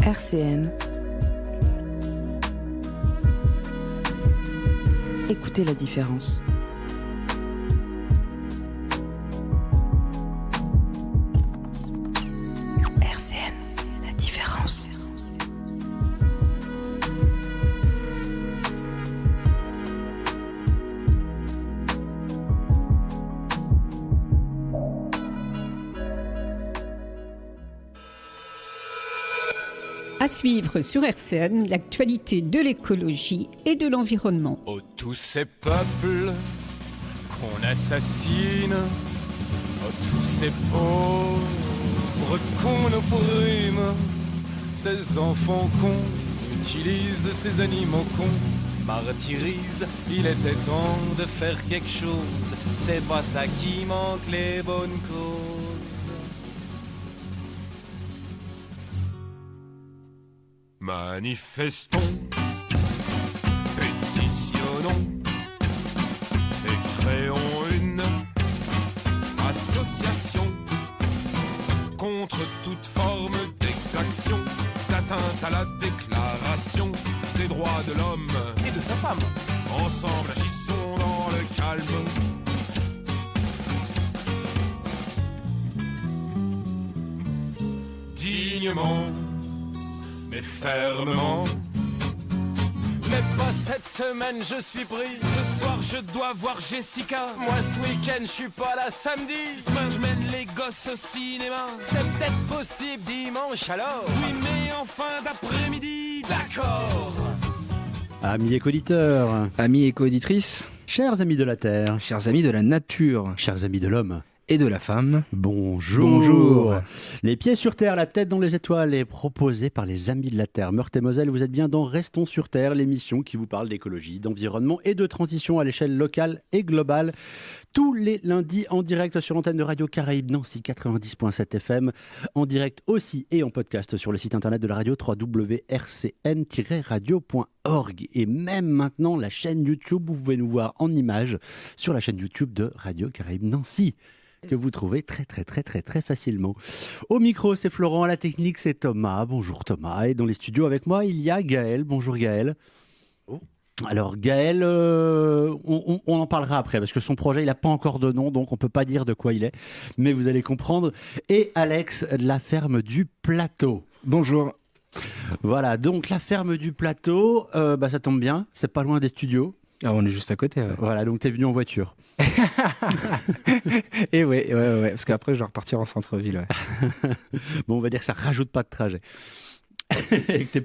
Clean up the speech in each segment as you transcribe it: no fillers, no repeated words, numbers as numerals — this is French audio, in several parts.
RCN. Écoutez la différence. RCN, la différence. À suivre sur RCN, l'actualité de l'écologie et de l'environnement. Oh, tous ces peuples qu'on assassine, oh, tous ces pauvres qu'on opprime, ces enfants qu'on utilise, ces animaux qu'on martyrise. Il était temps de faire quelque chose, c'est pas ça qui manque, les bonnes causes. Manifestons, pétitionnons et créons une association contre toute forme d'exaction, d'atteinte à la déclaration des droits de l'homme et de sa femme. Ensemble agissons dans le calme. Dignement mais fermement. Mais pas cette semaine, je suis pris. Ce soir, je dois voir Jessica. Moi, ce week-end, je suis pas là samedi. Demain, je mène les gosses au cinéma. C'est peut-être possible dimanche alors. Oui, mais en fin d'après-midi, d'accord. Amis éco-auditeurs, Amis éco-auditrices, chers amis de la Terre, chers amis de la nature chers amis de l'homme, et de la femme, bonjour. Bonjour. Les pieds sur terre, la tête dans les étoiles est proposé par les amis de la Terre. Meurthe et Moselle, vous êtes bien dans Restons sur Terre, l'émission qui vous parle d'écologie, d'environnement et de transition à l'échelle locale et globale. Tous les lundis en direct sur l'antenne de Radio Caraïbes Nancy 90.7 FM, en direct aussi et en podcast sur le site internet de la radio www.rcn-radio.org et même maintenant la chaîne YouTube où vous pouvez nous voir en images sur la chaîne YouTube de Radio Caraïbes Nancy que vous trouvez très facilement. Au micro, c'est Florent, à la technique, c'est Thomas. Bonjour Thomas. Et dans les studios avec moi, il y a Gaël. Bonjour Gaël. Alors Gaël, on en parlera après parce que son projet il n'a pas encore de nom donc on ne peut pas dire de quoi il est, mais vous allez comprendre. Et Alex de la ferme du Plateau. bonjour. Voilà, donc la ferme du Plateau, ça tombe bien, c'est pas loin des studios. Ah, on est juste à côté. Ouais. Voilà, donc t'es venu en voiture. Et ouais, parce qu'après je vais repartir en centre-ville. Ouais. Bon, on va dire que ça rajoute pas de trajet. et que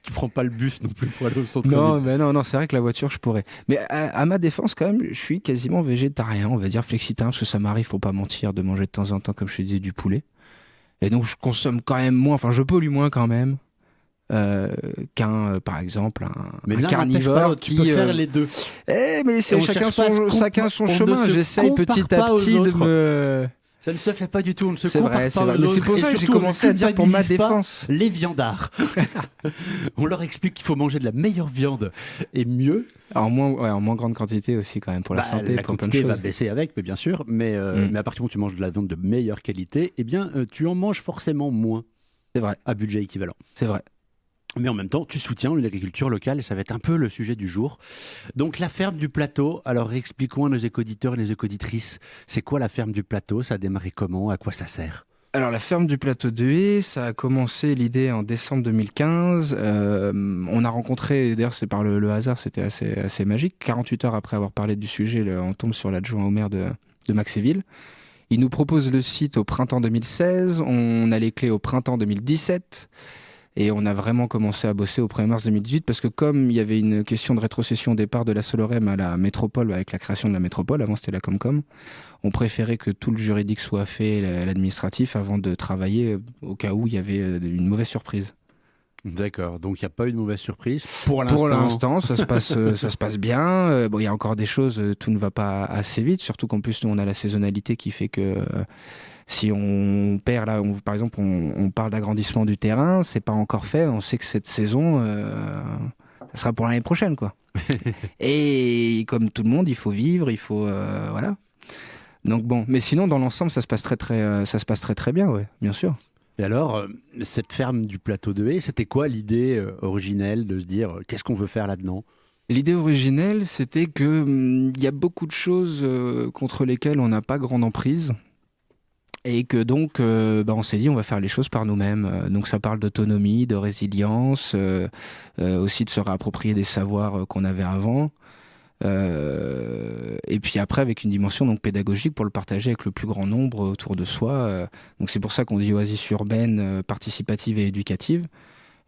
tu prends pas le bus non plus pour aller au centre-ville. Non, mais non, c'est vrai que la voiture je pourrais. Mais à ma défense quand même, je suis quasiment végétarien, on va dire flexitarien, parce que ça m'arrive, faut pas mentir, de manger de temps en temps, comme je te disais, du poulet. Et donc je consomme quand même moins, enfin je pollue moins quand même. Qu'un par exemple un carnivore tu peux faire les deux. Mais c'est chacun son chemin. J'essaye petit à petit de me... Ça ne se fait pas du tout, on ne se c'est compare vrai, pas c'est vrai. aux Mais c'est autres. pour ça Et que j'ai surtout, commencé à dire pour ma défense. Les viandards. On leur explique qu'il faut manger de la meilleure viande et mieux. En moins grande quantité aussi quand même pour la santé, la pour plein de quantité va choses. baisser avec, mais bien sûr. Mais à partir du moment où tu manges de la viande de meilleure qualité, eh bien, tu en manges forcément moins. C'est vrai. À budget équivalent. C'est vrai. Mais en même temps, tu soutiens l'agriculture locale et ça va être un peu le sujet du jour. Donc la ferme du Plateau, alors expliquons à nos éco-auditeurs et nos éco-auditrices, c'est quoi la ferme du Plateau? Ça a démarré comment? À quoi ça sert? Alors la ferme du Plateau de Haye, ça a commencé l'idée en décembre 2015. On a rencontré, d'ailleurs c'est par le hasard, c'était assez magique. 48 heures après avoir parlé du sujet, on tombe sur l'adjoint au maire de Maxéville. Il nous propose le site au printemps 2016, on a les clés au printemps 2017. Et on a vraiment commencé à bosser au 1er mars 2018 parce que comme il y avait une question de rétrocession au départ de la Solorem à la métropole avec la création de la métropole, avant c'était la Comcom, on préférait que tout le juridique soit fait, l'administratif, avant de travailler au cas où il y avait une mauvaise surprise. D'accord, donc il n'y a pas eu de mauvaise surprise pour l'instant, ça se passe bien. Bon, il y a encore des choses, tout ne va pas assez vite, surtout qu'en plus nous on a la saisonnalité qui fait que si on perd là, par exemple on parle d'agrandissement du terrain, c'est pas encore fait, on sait que cette saison ça sera pour l'année prochaine quoi. Et comme tout le monde, il faut vivre, il faut voilà. Donc bon, mais sinon dans l'ensemble ça se passe très bien, ouais, bien sûr. Et alors, cette ferme du plateau de Haye, c'était quoi l'idée originelle de se dire qu'est-ce qu'on veut faire là-dedans ? L'idée originelle, c'était que y a beaucoup de choses contre lesquelles on n'a pas grande emprise. Et que donc, on s'est dit, on va faire les choses par nous-mêmes. Donc ça parle d'autonomie, de résilience, aussi de se réapproprier des savoirs qu'on avait avant. Et puis après, avec une dimension donc pédagogique pour le partager avec le plus grand nombre autour de soi. Donc c'est pour ça qu'on dit oasis urbaine, participative et éducative.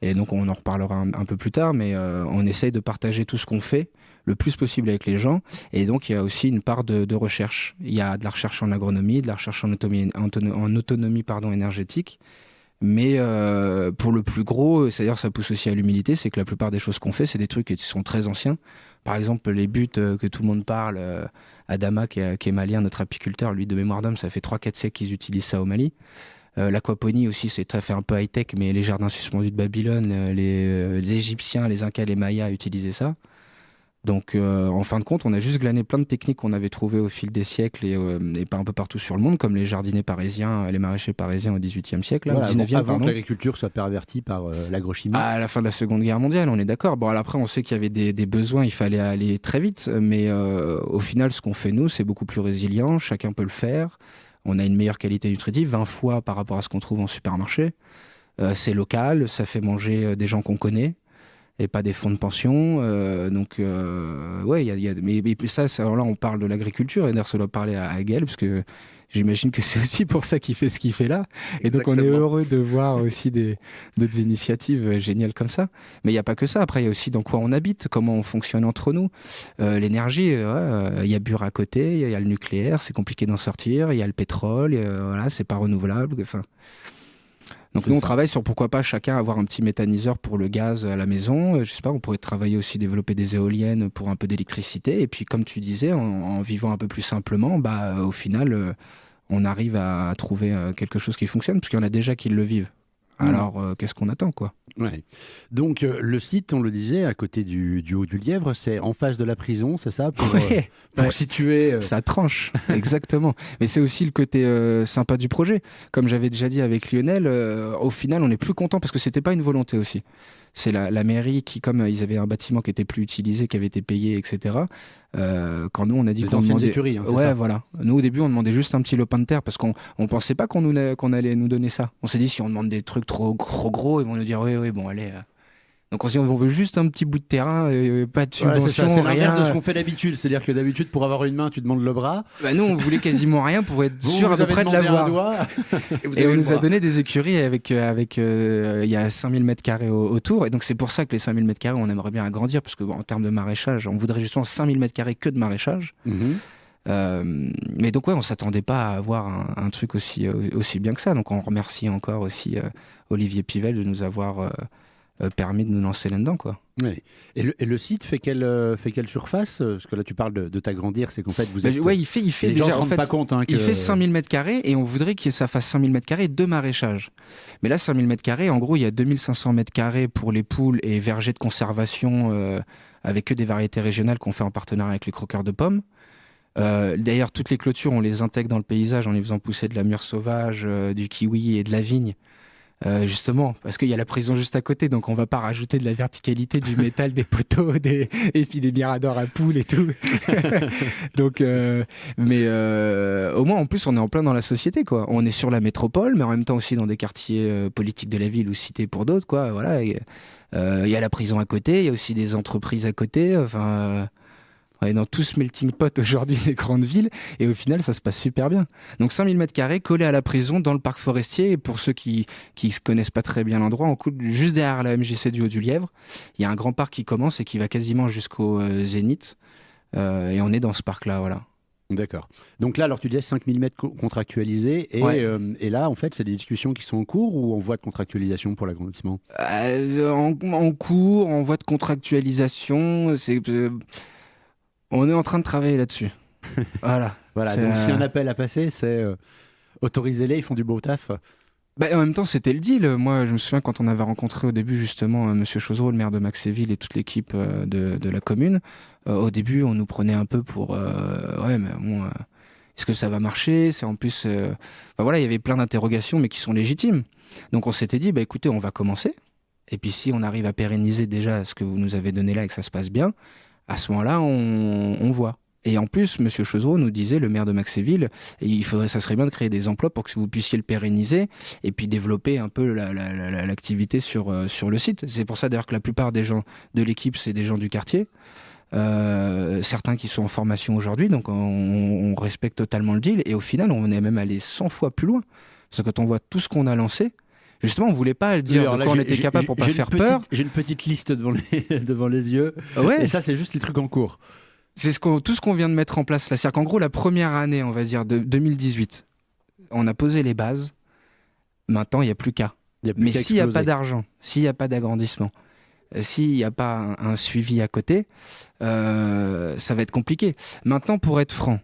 Et donc on en reparlera un peu plus tard, mais on essaye de partager tout ce qu'on fait le plus possible avec les gens. Et donc il y a aussi une part de recherche. Il y a de la recherche en agronomie, de la recherche en autonomie énergétique. Mais pour le plus gros, c'est-à-dire ça pousse aussi à l'humilité, c'est que la plupart des choses qu'on fait, c'est des trucs qui sont très anciens. Par exemple, les buts que tout le monde parle, Adama qui est malien, notre apiculteur, lui de mémoire d'homme, ça fait 3-4 siècles qu'ils utilisent ça au Mali. L'aquaponie aussi, ça fait un peu high-tech, mais les jardins suspendus de Babylone, les Égyptiens, les Incas, les Mayas utilisaient ça. Donc en fin de compte, on a juste glané plein de techniques qu'on avait trouvées au fil des siècles et pas un peu partout sur le monde, comme les jardiniers parisiens, les maraîchers parisiens au XVIIIe siècle, voilà, au XIXe, avant que l'agriculture soit pervertie par l'agrochimie. À la fin de la Seconde Guerre mondiale, on est d'accord. Bon, après, on sait qu'il y avait des besoins, il fallait aller très vite, mais au final, ce qu'on fait nous, c'est beaucoup plus résilient, chacun peut le faire. On a une meilleure qualité nutritive, 20 fois par rapport à ce qu'on trouve en supermarché. C'est local, ça fait manger des gens qu'on connaît et pas des fonds de pension. Ouais, mais ça, là, on parle de l'agriculture, et d'ailleurs, ça doit parler à Gaël, parce que j'imagine que c'est aussi pour ça qu'il fait ce qu'il fait là. Et donc, on est heureux de voir aussi d'autres initiatives géniales comme ça. Mais il n'y a pas que ça. Après, il y a aussi dans quoi on habite, comment on fonctionne entre nous. L'énergie, il y a Bure à côté, il y a le nucléaire, c'est compliqué d'en sortir. Il y a le pétrole, voilà, c'est pas renouvelable. Enfin... Donc nous, on travaille sur pourquoi pas chacun avoir un petit méthaniseur pour le gaz à la maison. Je sais pas, on pourrait travailler aussi, développer des éoliennes pour un peu d'électricité. Et puis, comme tu disais, en vivant un peu plus simplement, au final, on arrive à trouver quelque chose qui fonctionne, parce qu'il y en a déjà qui le vivent. Alors, qu'est-ce qu'on attend, quoi ? Ouais. Donc, le site, on le disait, à côté du Haut du Lièvre, c'est en face de la prison, c'est ça ? Pour situer... Ça tranche, exactement. Mais c'est aussi le côté sympa du projet. Comme j'avais déjà dit avec Lionel, au final, on est plus content parce que c'était pas une volonté aussi. C'est la mairie qui, comme ils avaient un bâtiment qui était plus utilisé, qui avait été payé, etc. Quand nous, on a dit qu'on demandait... écuries, hein, c'est ouais, ça. Voilà. Nous, au début, on demandait juste un petit lopin de terre parce qu'on pensait pas qu'on allait nous donner ça. On s'est dit, si on demande des trucs trop gros, ils vont nous dire, oui, bon, allez... Donc on se dit, on veut juste un petit bout de terrain, pas de subvention, c'est rien. l'inverse de ce qu'on fait d'habitude. C'est-à-dire que d'habitude, pour avoir une main, tu demandes le bras. Nous, on voulait quasiment rien pour être sûr à peu près de l'avoir. Et on nous a donné des écuries avec il y a 5000 m² autour. Et donc c'est pour ça que les 5000 m², on aimerait bien agrandir, parce que en termes de maraîchage, on voudrait justement 5000 m² que de maraîchage. Mais donc ouais, on s'attendait pas à avoir un truc aussi bien que ça. Donc on remercie encore aussi Olivier Pivel de nous avoir... permis de nous lancer là-dedans, quoi. Oui. Et le site fait quelle surface ? Parce que là, tu parles de t'agrandir, c'est qu'en fait, vous êtes... Ouais, il fait les déjà... gens ne se rendent pas compte. Il fait 5000 m² et on voudrait que ça fasse 5000 m² de maraîchage. Mais là, 5000 m², en gros, il y a 2500 m² pour les poules et vergers de conservation avec que des variétés régionales qu'on fait en partenariat avec les croqueurs de pommes. D'ailleurs, toutes les clôtures, on les intègre dans le paysage en les faisant pousser de la mûre sauvage, du kiwi et de la vigne. Justement, parce qu'il y a la prison juste à côté, donc on va pas rajouter de la verticalité, du métal, des poteaux, et puis des miradors à poules et tout. Donc, mais au moins, en plus, on est en plein dans la société, quoi. On est sur la métropole, mais en même temps aussi dans des quartiers politiques de la ville ou cités pour d'autres, quoi. Voilà. Il y a la prison à côté, il y a aussi des entreprises à côté. Enfin. On est dans tout ce melting pot aujourd'hui des grandes villes, et au final, ça se passe super bien. Donc 5000 m² collés à la prison dans le parc forestier, et pour ceux qui ne connaissent pas très bien l'endroit, on coule juste derrière la MJC du Haut-du-Lièvre. Il y a un grand parc qui commence et qui va quasiment jusqu'au Zénith, et on est dans ce parc-là, voilà. D'accord. Donc là, alors tu disais 5000 mètres contractualisés, et là, en fait, c'est des discussions qui sont en cours ou en voie de contractualisation pour l'agrandissement ? En cours, en voie de contractualisation, on est en train de travailler là-dessus. Voilà. Donc si un appel à passer, c'est autorisez-les, ils font du beau taf. En même temps, c'était le deal. Moi, je me souviens quand on avait rencontré au début justement Monsieur Chosereau, le maire de Maxéville, et toute l'équipe de la commune. Au début, on nous prenait un peu pour... Est-ce que ça va marcher? C'est en plus, voilà, il y avait plein d'interrogations, mais qui sont légitimes. Donc on s'était dit, écoutez, on va commencer. Et puis si on arrive à pérenniser déjà ce que vous nous avez donné là et que ça se passe bien, à ce moment-là, on voit. Et en plus, M. Chauzereau nous disait, le maire de Maxéville, ça serait bien de créer des emplois pour que vous puissiez le pérenniser et puis développer un peu l'activité sur le site. C'est pour ça d'ailleurs que la plupart des gens de l'équipe, c'est des gens du quartier. Certains qui sont en formation aujourd'hui, donc on respecte totalement le deal. Et au final, on est même allé 100 fois plus loin. Parce que quand on voit tout ce qu'on a lancé, justement, on voulait pas le dire de quoi on était capable pour pas faire peur. J'ai une petite liste devant les yeux. Ouais. Et ça, c'est juste les trucs en cours. C'est tout ce qu'on vient de mettre en place là. C'est-à-dire qu'en gros, la première année, on va dire, de 2018, on a posé les bases. Maintenant, il n'y a plus qu'à. Mais s'il n'y a pas d'argent, s'il n'y a pas d'agrandissement, s'il n'y a pas un suivi à côté, ça va être compliqué. Maintenant, pour être franc,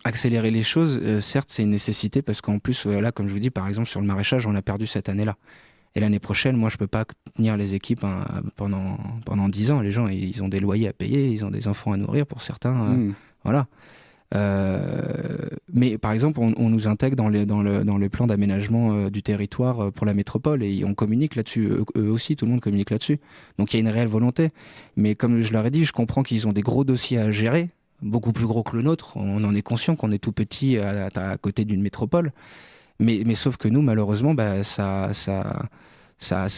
accélérer les choses, certes, c'est une nécessité parce qu'en plus, là, comme je vous dis, par exemple, sur le maraîchage, on a perdu cette année-là. Et l'année prochaine, moi, je peux pas tenir les équipes pendant 10 ans. Les gens, ils ont des loyers à payer, ils ont des enfants à nourrir pour certains. Voilà. Mais par exemple, on nous intègre dans le plan d'aménagement du territoire pour la métropole et on communique là-dessus. Eux aussi, tout le monde communique là-dessus. Donc il y a une réelle volonté. Mais comme je leur ai dit, je comprends qu'ils ont des gros dossiers à gérer, beaucoup plus gros que le nôtre. On en est conscient qu'on est tout petit à côté d'une métropole. Mais sauf que nous, malheureusement, ça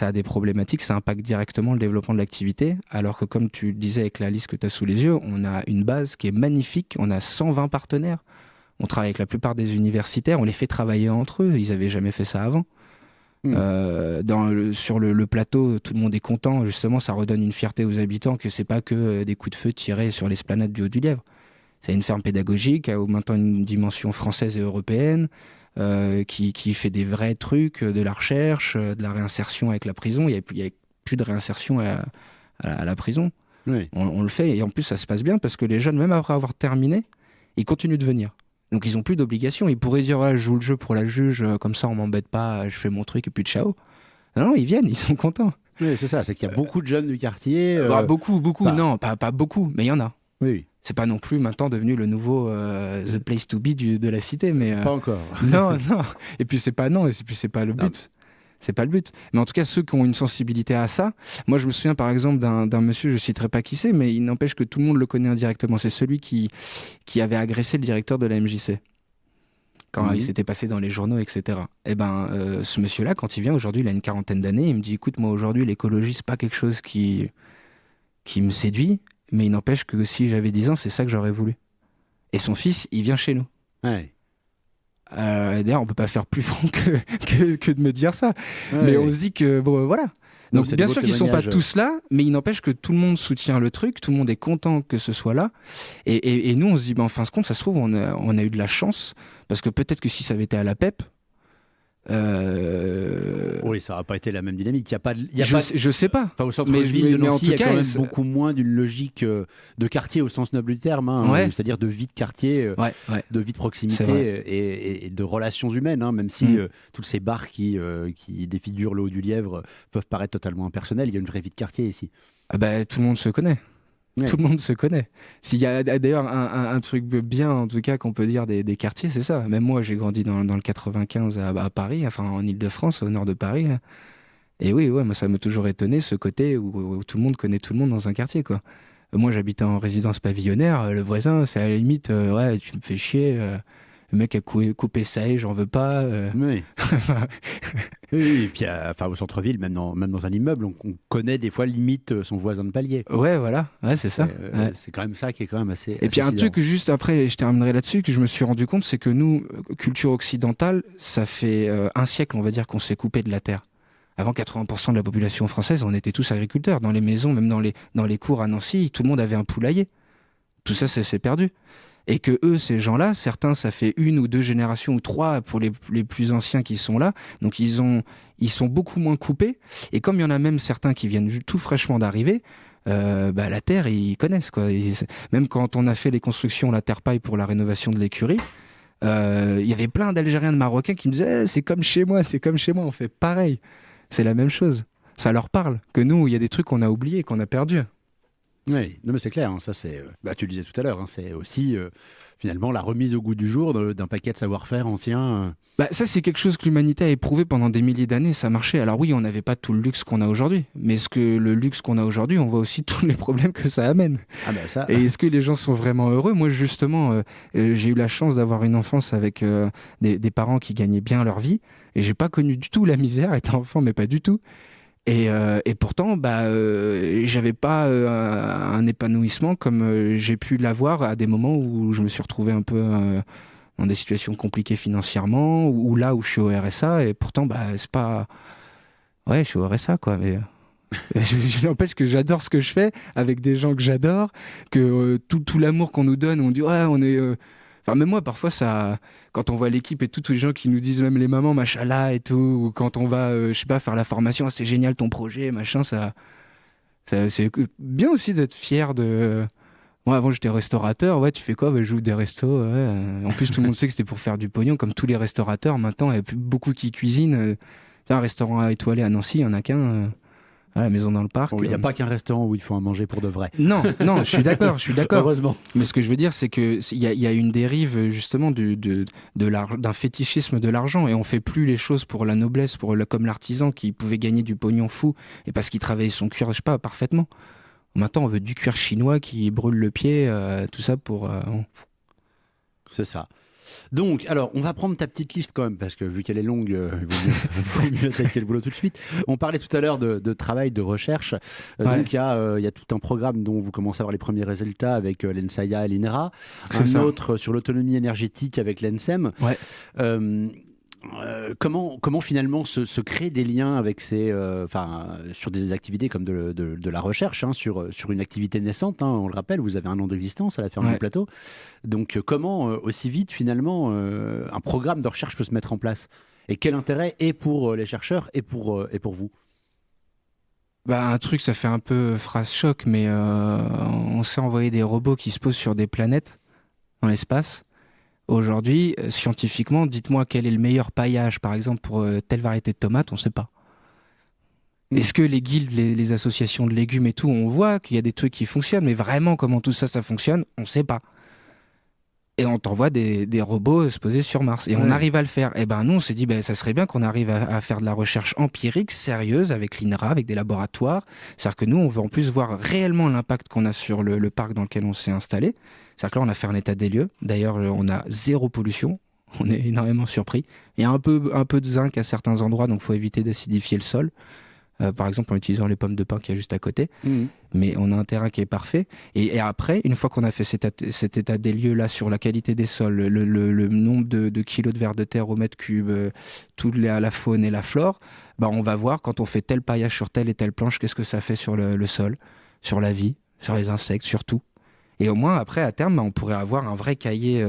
a des problématiques, ça impacte directement le développement de l'activité, alors que comme tu le disais avec la liste que tu as sous les yeux, on a une base qui est magnifique, on a 120 partenaires, on travaille avec la plupart des universitaires, on les fait travailler entre eux, ils n'avaient jamais fait ça avant. Sur le plateau, tout le monde est content, justement ça redonne une fierté aux habitants que c'est pas que des coups de feu tirés sur l'esplanade du Haut-du-Lièvre. C'est une ferme pédagogique, maintenant une dimension française et européenne, qui fait des vrais trucs, de la recherche, de la réinsertion avec la prison. Il n'y a plus de réinsertion à la prison. Oui. On le fait et en plus ça se passe bien parce que les jeunes, même après avoir terminé, ils continuent de venir. Donc ils n'ont plus d'obligation. Ils pourraient dire je joue le jeu pour la juge, comme ça on m'embête pas, je fais mon truc et puis ciao. Non, ils viennent, ils sont contents. Oui, c'est ça, c'est qu'il y a beaucoup de jeunes du quartier. Beaucoup, non, pas beaucoup, mais il y en a. Oui. C'est pas non plus maintenant devenu le nouveau The Place to Be de la cité, mais pas encore. Non. Et puis c'est pas le but. Non. C'est pas le but. Mais en tout cas, ceux qui ont une sensibilité à ça, moi je me souviens par exemple d'un monsieur, je citerai pas qui c'est, mais il n'empêche que tout le monde le connaît indirectement. C'est celui qui avait agressé le directeur de la MJC quand il s'était passé dans les journaux, etc. Et ce monsieur-là, quand il vient aujourd'hui, il a une quarantaine d'années, il me dit écoute, moi aujourd'hui l'écologie c'est pas quelque chose qui me séduit. Mais il n'empêche que si j'avais 10 ans, c'est ça que j'aurais voulu. Et son fils, il vient chez nous. Ouais. D'ailleurs, on peut pas faire plus franc que de me dire ça. Ouais, mais on se dit que, voilà. Donc bien sûr qu'ils sont pas tous là, mais il n'empêche que tout le monde soutient le truc, tout le monde est content que ce soit là. Et nous, on se dit, en fin de compte, ça se trouve, on a eu de la chance, parce que peut-être que si ça avait été à la PEP, oui, ça n'aurait pas été la même dynamique. Je sais pas. Enfin, au centre-ville de Nancy, il y a quand même beaucoup moins d'une logique de quartier au sens noble du terme, c'est-à-dire de vie de quartier, de vie de proximité et de relations humaines, même si tous ces bars qui défigurent le Haut-du-Lièvre peuvent paraître totalement impersonnels, il y a une vraie vie de quartier ici. Tout le monde se connaît. Ouais. Tout le monde se connaît. S'il y a d'ailleurs un truc bien, en tout cas, qu'on peut dire des quartiers, c'est ça. Même moi, j'ai grandi dans le 95 à Paris, enfin en Ile-de-France, au nord de Paris. Et oui, moi, ça m'a toujours étonné, ce côté où tout le monde connaît tout le monde dans un quartier, quoi. Moi, j'habitais en résidence pavillonnaire. Le voisin, c'est à la limite, tu me fais chier. Le mec a coupé ça et j'en veux pas. Oui. Oui, et puis au centre-ville, même dans un immeuble, on connaît des fois limite son voisin de palier. Ouais, voilà, c'est ça. C'est quand même ça qui est quand même assez. Et puis un truc que juste après, je terminerai là-dessus, que je me suis rendu compte, c'est que nous, culture occidentale, ça fait un siècle, on va dire, qu'on s'est coupé de la terre. Avant, 80% de la population française, on était tous agriculteurs. Dans les maisons, même dans les cours à Nancy, tout le monde avait un poulailler. Tout ça, c'est perdu. Et que eux, ces gens-là, certains, ça fait 1 ou 2 générations ou 3 pour les plus anciens qui sont là. Donc ils sont beaucoup moins coupés. Et comme il y en a même certains qui viennent tout fraîchement d'arriver, la terre, ils connaissent, quoi. Même quand on a fait les constructions, la terre-paille pour la rénovation de l'écurie, il y avait plein d'Algériens, de Marocains qui me disaient c'est comme chez moi, on fait pareil. C'est la même chose. Ça leur parle. Que nous, il y a des trucs qu'on a oubliés, qu'on a perdus. Oui, non mais c'est clair, hein, ça c'est, tu le disais tout à l'heure, hein, c'est aussi finalement la remise au goût du jour d'un paquet de savoir-faire ancien. Ça, c'est quelque chose que l'humanité a éprouvé pendant des milliers d'années, ça marchait. Alors oui, on n'avait pas tout le luxe qu'on a aujourd'hui, mais le luxe qu'on a aujourd'hui, on voit aussi tous les problèmes que ça amène. Ah ben ça. Et est-ce que les gens sont vraiment heureux? Moi, justement, j'ai eu la chance d'avoir une enfance avec des parents qui gagnaient bien leur vie, et j'ai pas connu du tout la misère étant enfant, mais pas du tout. Et pourtant, j'avais pas un épanouissement comme j'ai pu l'avoir à des moments où je me suis retrouvé un peu dans des situations compliquées financièrement, ou là où je suis au RSA, et pourtant, c'est pas... Ouais, je suis au RSA, quoi, mais... je n'empêche que j'adore ce que je fais, avec des gens que j'adore, que tout l'amour qu'on nous donne, on dit, ouais, on est... Enfin, même moi, parfois, ça, quand on voit l'équipe et tout, tous les gens qui nous disent, même les mamans, machallah et tout, ou quand on va, je sais pas, faire la formation, c'est génial ton projet, machin, ça c'est bien aussi d'être fier de. Moi, avant, j'étais restaurateur, ouais, tu fais quoi? J'ouvre des restos, ouais. En plus, tout le monde sait que c'était pour faire du pognon, comme tous les restaurateurs. Maintenant, il n'y a plus beaucoup qui cuisinent. Un restaurant étoilé à Nancy, il n'y en a qu'un. À la maison dans le parc. Il n'y a pas qu'un restaurant où il faut en manger pour de vrai. Non, je suis d'accord. Heureusement. Mais ce que je veux dire, c'est qu'il y a une dérive justement d'un fétichisme de l'argent, et on fait plus les choses pour la noblesse, comme l'artisan qui pouvait gagner du pognon fou, et parce qu'il travaillait son cuir, je sais pas, parfaitement. Maintenant, on veut du cuir chinois qui brûle le pied, tout ça pour... C'est ça. Donc, alors, on va prendre ta petite liste quand même, parce que vu qu'elle est longue, il vaut mieux attaquer le boulot tout de suite. On parlait tout à l'heure de travail, de recherche. Ouais. Donc, il y a tout un programme dont vous commencez à avoir les premiers résultats avec l'ENSAIA et l'INRA. C'est Un ça. autre sur l'autonomie énergétique avec l'ENSEM. Ouais. Comment finalement se créent des liens avec sur des activités comme de la recherche, hein, sur une activité naissante, hein, on le rappelle, vous avez 1 an d'existence à la ferme du Plateau. Donc comment aussi vite finalement un programme de recherche peut se mettre en place? Et quel intérêt est pour les chercheurs et pour vous? Un truc, ça fait un peu phrase choc, mais on sait envoyer des robots qui se posent sur des planètes dans l'espace. Aujourd'hui, scientifiquement, dites-moi quel est le meilleur paillage, par exemple, pour telle variété de tomates, on ne sait pas. Est-ce que les guildes, les associations de légumes et tout, on voit qu'il y a des trucs qui fonctionnent, mais vraiment comment tout ça fonctionne, on ne sait pas. Et on t'envoie des robots se poser sur Mars. Et on arrive à le faire. Et nous, on s'est dit, ça serait bien qu'on arrive à faire de la recherche empirique, sérieuse, avec l'INRA, avec des laboratoires. C'est-à-dire que nous, on veut en plus voir réellement l'impact qu'on a sur le parc dans lequel on s'est installé. C'est-à-dire que là, on a fait un état des lieux. D'ailleurs, on a 0 pollution. On est énormément surpris. Il y a un peu de zinc à certains endroits, donc il faut éviter d'acidifier le sol. Par exemple, en utilisant les pommes de pin qu'il y a juste à côté. Mais on a un terrain qui est parfait. Et après, une fois qu'on a fait cet état des lieux là sur la qualité des sols, le nombre de kilos de vers de terre au mètre cube, la faune et la flore, on va voir quand on fait tel paillage sur telle et telle planche, qu'est-ce que ça fait sur le sol, sur la vie, sur les insectes, sur tout. Et au moins, après, à terme, on pourrait avoir un vrai cahier,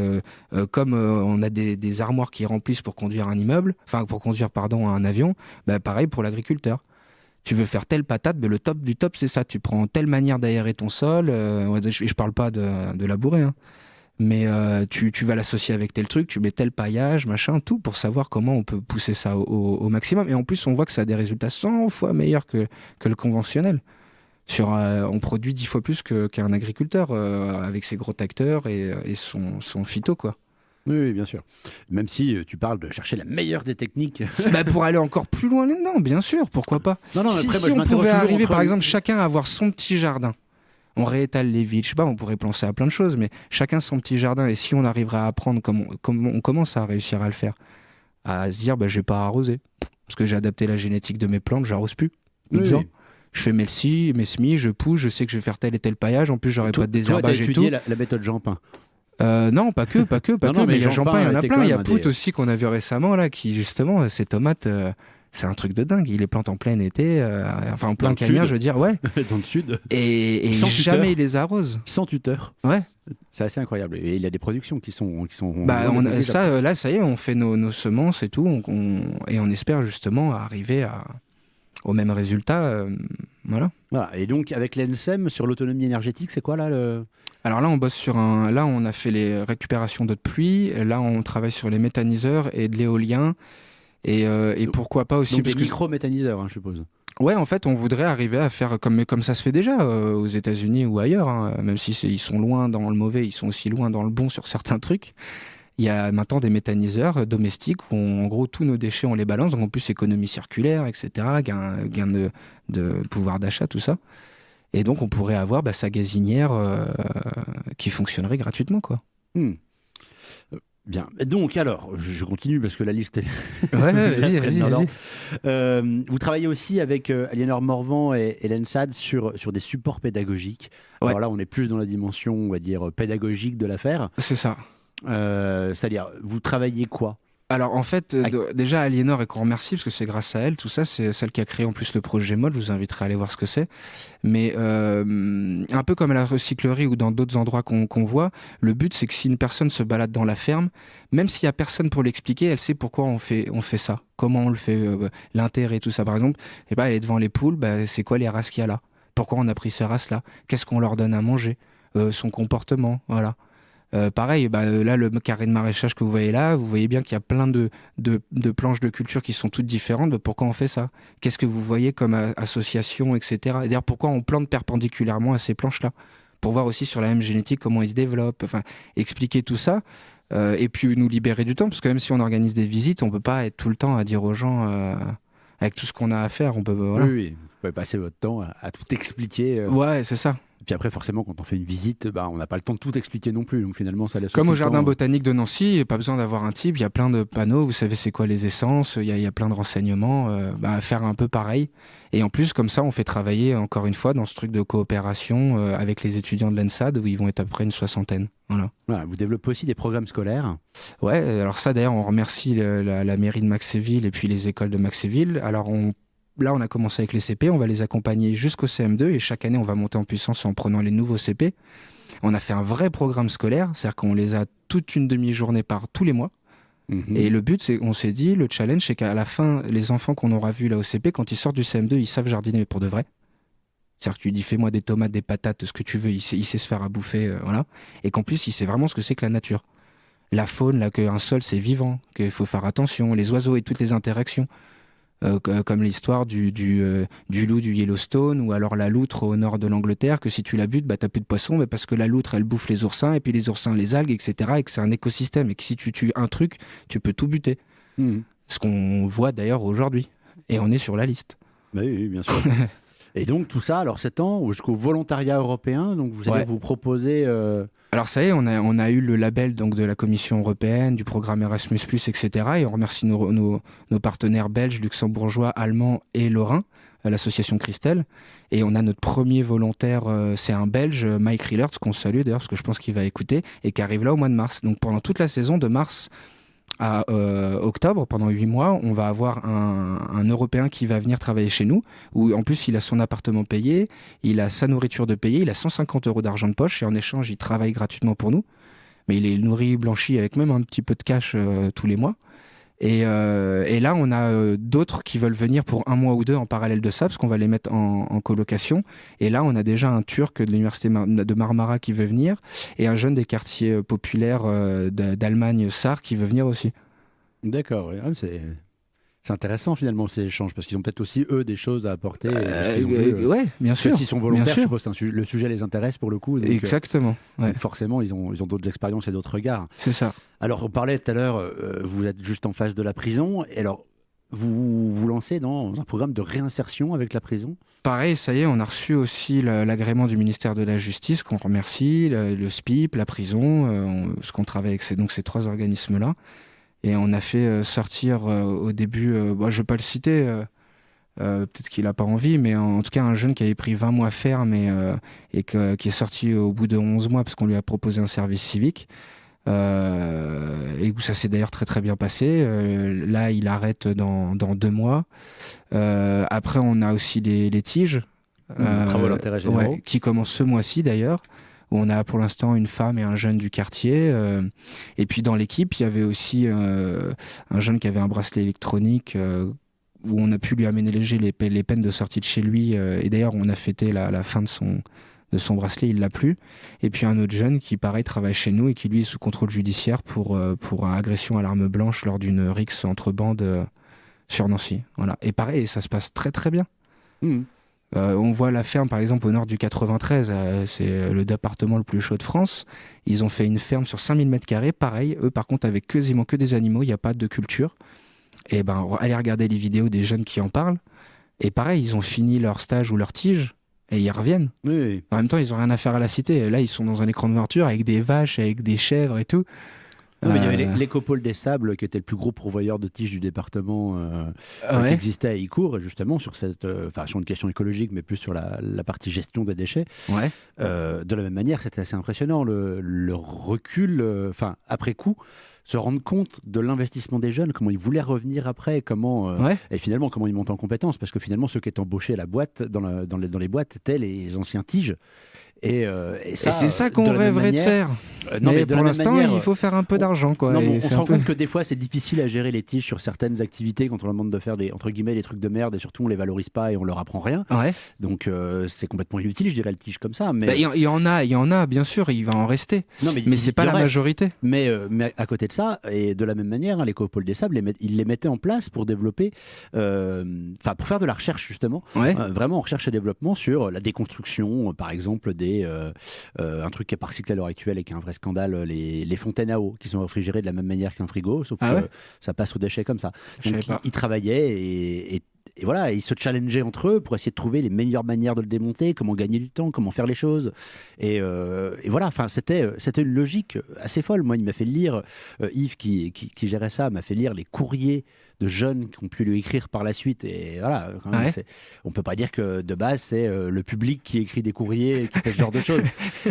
comme on a des armoires qui remplissent pour conduire un immeuble, enfin pour conduire, un avion, pareil pour l'agriculteur. Tu veux faire telle patate, mais le top du top, c'est ça. Tu prends telle manière d'aérer ton sol. Je parle pas de labourer, hein, mais tu vas l'associer avec tel truc, tu mets tel paillage, machin, tout pour savoir comment on peut pousser ça au maximum. Et en plus, on voit que ça a des résultats 100 fois meilleurs que le conventionnel. On produit 10 fois plus qu'un agriculteur avec ses gros tracteurs et son phyto, quoi. Oui, bien sûr. Même si tu parles de chercher la meilleure des techniques. Pour aller encore plus loin, non, bien sûr, pourquoi pas. Non, si après, on pouvait arriver, par exemple, chacun à avoir son petit jardin, on réétale les vides, je sais pas, on pourrait penser à plein de choses, mais chacun son petit jardin, et si on arriverait à apprendre comme on commence à réussir à le faire, à se dire, je vais pas arroser, parce que j'ai adapté la génétique de mes plantes, j'arrose plus. Oui. Je fais mes semis, je pousse, je sais que je vais faire tel et tel paillage, en plus j'aurai pas de désherbage et tout. Tu as étudié la méthode Jean-Pain. Non, pas que, mais il y a Jean-Pain, il y en a plein. Il y a Pout aussi qu'on a vu récemment, là, qui justement, ces tomates, c'est un truc de dingue. Il les plante en plein été, en plein cagnard, je veux dire, ouais. Dans le sud. Et jamais il les arrose. Sans tuteur. Ouais. C'est assez incroyable. Et il y a des productions qui sont ça y est, on fait nos semences et tout, et on espère justement arriver au même résultat. Voilà. Et donc, avec l'ENSEM, sur l'autonomie énergétique, c'est quoi là Alors là, on bosse là, on a fait les récupérations d'eau de pluie. Là, on travaille sur les méthaniseurs et de l'éolien. Et pourquoi pas aussi. Donc des micro-méthaniseurs, je suppose. Ouais, en fait, on voudrait arriver à faire comme ça se fait déjà aux États-Unis ou ailleurs, hein. Même si ils sont loin dans le mauvais, ils sont aussi loin dans le bon sur certains trucs. Il y a maintenant des méthaniseurs domestiques où, en gros, tous nos déchets, on les balance. Donc, en plus, économie circulaire, etc., gain de pouvoir d'achat, tout ça. Et donc, on pourrait avoir sa gazinière qui fonctionnerait gratuitement, quoi. Bien. Donc, alors, je continue parce que la liste est... Ouais, vas-y. Vous travaillez aussi avec Aliénor Morvan et Hélène Sade sur des supports pédagogiques. Ouais. Alors là, on est plus dans la dimension, on va dire, pédagogique de l'affaire. C'est ça. C'est-à-dire, vous travaillez quoi ? Alors en fait, déjà Aliénor, et qu'on remercie parce que c'est grâce à elle, tout ça, c'est celle qui a créé en plus le projet MOD, je vous inviterai à aller voir ce que c'est. Mais un peu comme à la recyclerie ou dans d'autres endroits qu'on voit, le but c'est que si une personne se balade dans la ferme, même s'il n'y a personne pour l'expliquer, elle sait pourquoi on fait ça, comment on le fait, l'intérêt, tout ça. Par exemple, elle est devant les poules, c'est quoi les races qu'il y a là ? Pourquoi on a pris ces races-là ? Qu'est-ce qu'on leur donne à manger ? Son comportement, voilà. Pareil, là, le carré de maraîchage que vous voyez là, vous voyez bien qu'il y a plein de planches de culture qui sont toutes différentes. Pourquoi on fait ça ? Qu'est-ce que vous voyez comme association, etc. Et d'ailleurs, pourquoi on plante perpendiculairement à ces planches-là ? Pour voir aussi sur la même génétique comment ils se développent, enfin, expliquer tout ça, et puis nous libérer du temps, parce que même si on organise des visites, on ne peut pas être tout le temps à dire aux gens, avec tout ce qu'on a à faire, on peut... Voilà. Oui, vous pouvez passer votre temps à tout expliquer. Ouais, c'est ça. Et puis après, forcément, quand on fait une visite, on n'a pas le temps de tout expliquer non plus. Donc finalement, ça laisse comme au aussi le jardin temps. botanique de Nancy, pas besoin d'avoir un type, il y a plein de panneaux, vous savez c'est quoi les essences, il y a plein de renseignements, faire un peu pareil. Et en plus, comme ça, on fait travailler encore une fois dans ce truc de coopération avec les étudiants de l'ENSAD où ils vont être à peu près une 60aine. Voilà, vous développez aussi des programmes scolaires. Ouais, alors ça d'ailleurs, on remercie la mairie de Maxéville et puis les écoles de Maxéville. Alors Là, on a commencé avec les CP, on va les accompagner jusqu'au CM2 et chaque année, on va monter en puissance en prenant les nouveaux CP. On a fait un vrai programme scolaire, c'est-à-dire qu'on les a toute une demi-journée par tous les mois. Et le but, on s'est dit, le challenge, c'est qu'à la fin, les enfants qu'on aura vus là au CP, quand ils sortent du CM2, ils savent jardiner, mais pour de vrai. C'est-à-dire que tu lui dis, fais-moi des tomates, des patates, ce que tu veux, il sait se faire à bouffer, voilà. Et qu'en plus, il sait vraiment ce que c'est que la nature. La faune, là, qu'un sol, c'est vivant, qu'il faut faire attention, les oiseaux et toutes les interactions. Comme l'histoire du loup du Yellowstone ou alors la loutre au nord de l'Angleterre, que si tu la butes, t'as plus de poissons, mais parce que la loutre elle bouffe les oursins et puis les oursins les algues, etc. et que c'est un écosystème et que si tu tues un truc, tu peux tout buter. Ce qu'on voit d'ailleurs aujourd'hui. Et on est sur la liste. Oui, bien sûr. Et donc tout ça, alors 7 ans, jusqu'au volontariat européen, donc vous allez vous proposer... Alors ça y est, on a eu le label donc, de la Commission européenne, du programme Erasmus+, etc. Et on remercie nos partenaires belges, luxembourgeois, allemands et lorrains, l'association Christelle. Et on a notre premier volontaire, c'est un Belge, Mike Rillertz, qu'on salue d'ailleurs, parce que je pense qu'il va écouter, et qui arrive là au mois de mars. Donc pendant toute la saison, de mars à octobre, pendant 8 mois, on va avoir un Européen qui va venir travailler chez nous, où en plus il a son appartement payé, il a sa nourriture de payer, il a 150 € d'argent de poche, et en échange il travaille gratuitement pour nous, mais il est nourri, blanchi avec même un petit peu de cash tous les mois. Et là on a d'autres qui veulent venir pour 1 mois ou 2 en parallèle de ça, parce qu'on va les mettre en colocation. Et là on a déjà un Turc de l'université de Marmara qui veut venir, et un jeune des quartiers populaires d'Allemagne, Sarre, qui veut venir aussi. D'accord, c'est intéressant finalement ces échanges, parce qu'ils ont peut-être aussi eux des choses à apporter. Ouais, bien sûr. S'ils sont volontaires, je suppose que le sujet les intéresse pour le coup. Donc, exactement. donc forcément, ils ont d'autres expériences et d'autres regards. C'est ça. Alors, on parlait tout à l'heure, vous êtes juste en face de la prison, et alors vous vous lancez dans un programme de réinsertion avec la prison ? Pareil, ça y est, on a reçu aussi l'agrément du ministère de la Justice, qu'on remercie, le SPIP, la prison, ce qu'on travaille avec ces 3 organismes-là. Et on a fait sortir au début, je ne vais pas le citer, peut-être qu'il n'a pas envie, mais en tout cas un jeune qui avait pris 20 mois ferme et qui est sorti au bout de 11 mois parce qu'on lui a proposé un service civique. Et où ça s'est d'ailleurs très très bien passé. Là, il arrête dans 2 mois. Après, on a aussi les tiges. Travaux d'intérêt généraux. Qui commencent ce mois-ci d'ailleurs. Où on a pour l'instant une femme et un jeune du quartier. Et puis dans l'équipe, il y avait aussi un jeune qui avait un bracelet électronique où on a pu lui aménager les peines de sortie de chez lui. Et d'ailleurs, on a fêté la fin de son bracelet, il l'a plus. Et puis un autre jeune qui, pareil, travaille chez nous et qui, lui, est sous contrôle judiciaire pour agression à l'arme blanche lors d'une rixe entre bandes sur Nancy. Voilà. Et pareil, ça se passe très très bien. On voit la ferme, par exemple, au nord du 93, c'est le département le plus chaud de France. Ils ont fait une ferme sur 5000 m², pareil. Eux, par contre, avec quasiment que des animaux, il n'y a pas de culture. Et allez regarder les vidéos des jeunes qui en parlent. Et pareil, ils ont fini leur stage ou leur tige et ils reviennent. Oui. En même temps, ils n'ont rien à faire à la cité. Et là, ils sont dans un écran de voiture avec des vaches, avec des chèvres et tout. Non, mais il y avait l'Écopole des Sables qui était le plus gros pourvoyeur de tiges du département qui existait à Icourt, et justement sur sur une question écologique, mais plus sur la partie gestion des déchets. Ouais. De la même manière, c'était assez impressionnant le recul, après coup, se rendre compte de l'investissement des jeunes, comment ils voulaient revenir après, et finalement comment ils montent en compétences, parce que finalement ceux qui étaient embauchés à la boîte, dans les boîtes étaient les anciens tiges. Et c'est ça qu'on rêverait de faire. Mais pour l'instant, il faut faire un peu d'argent, quoi. Non, on se rend compte que des fois, c'est difficile à gérer les tiges sur certaines activités quand on leur demande de faire entre guillemets des trucs de merde, et surtout on les valorise pas et on leur apprend rien. Ouais. Donc c'est complètement inutile, je dirais, le tige comme ça. Mais il y en a, bien sûr, il va en rester. Non, mais c'est pas la majorité. Mais à côté de ça, et de la même manière, l'Écopole des Sables, ils les mettaient en place pour développer, pour faire de la recherche justement, vraiment en recherche et développement sur la déconstruction, par exemple un truc qui est pas recyclé à l'heure actuelle et qui est un vrai scandale, les fontaines à eau qui sont réfrigérées de la même manière qu'un frigo, sauf que ça passe aux déchets comme ça. Donc ils travaillaient et voilà, ils se challengeaient entre eux pour essayer de trouver les meilleures manières de le démonter, comment gagner du temps, comment faire les choses. Et voilà, c'était une logique assez folle. Moi, il m'a fait lire, Yves qui gérait ça, m'a fait lire les courriers de jeunes qui ont pu lui écrire par la suite. Et voilà, quand même, on peut pas dire que de base c'est le public qui écrit des courriers et qui fait ce genre de choses.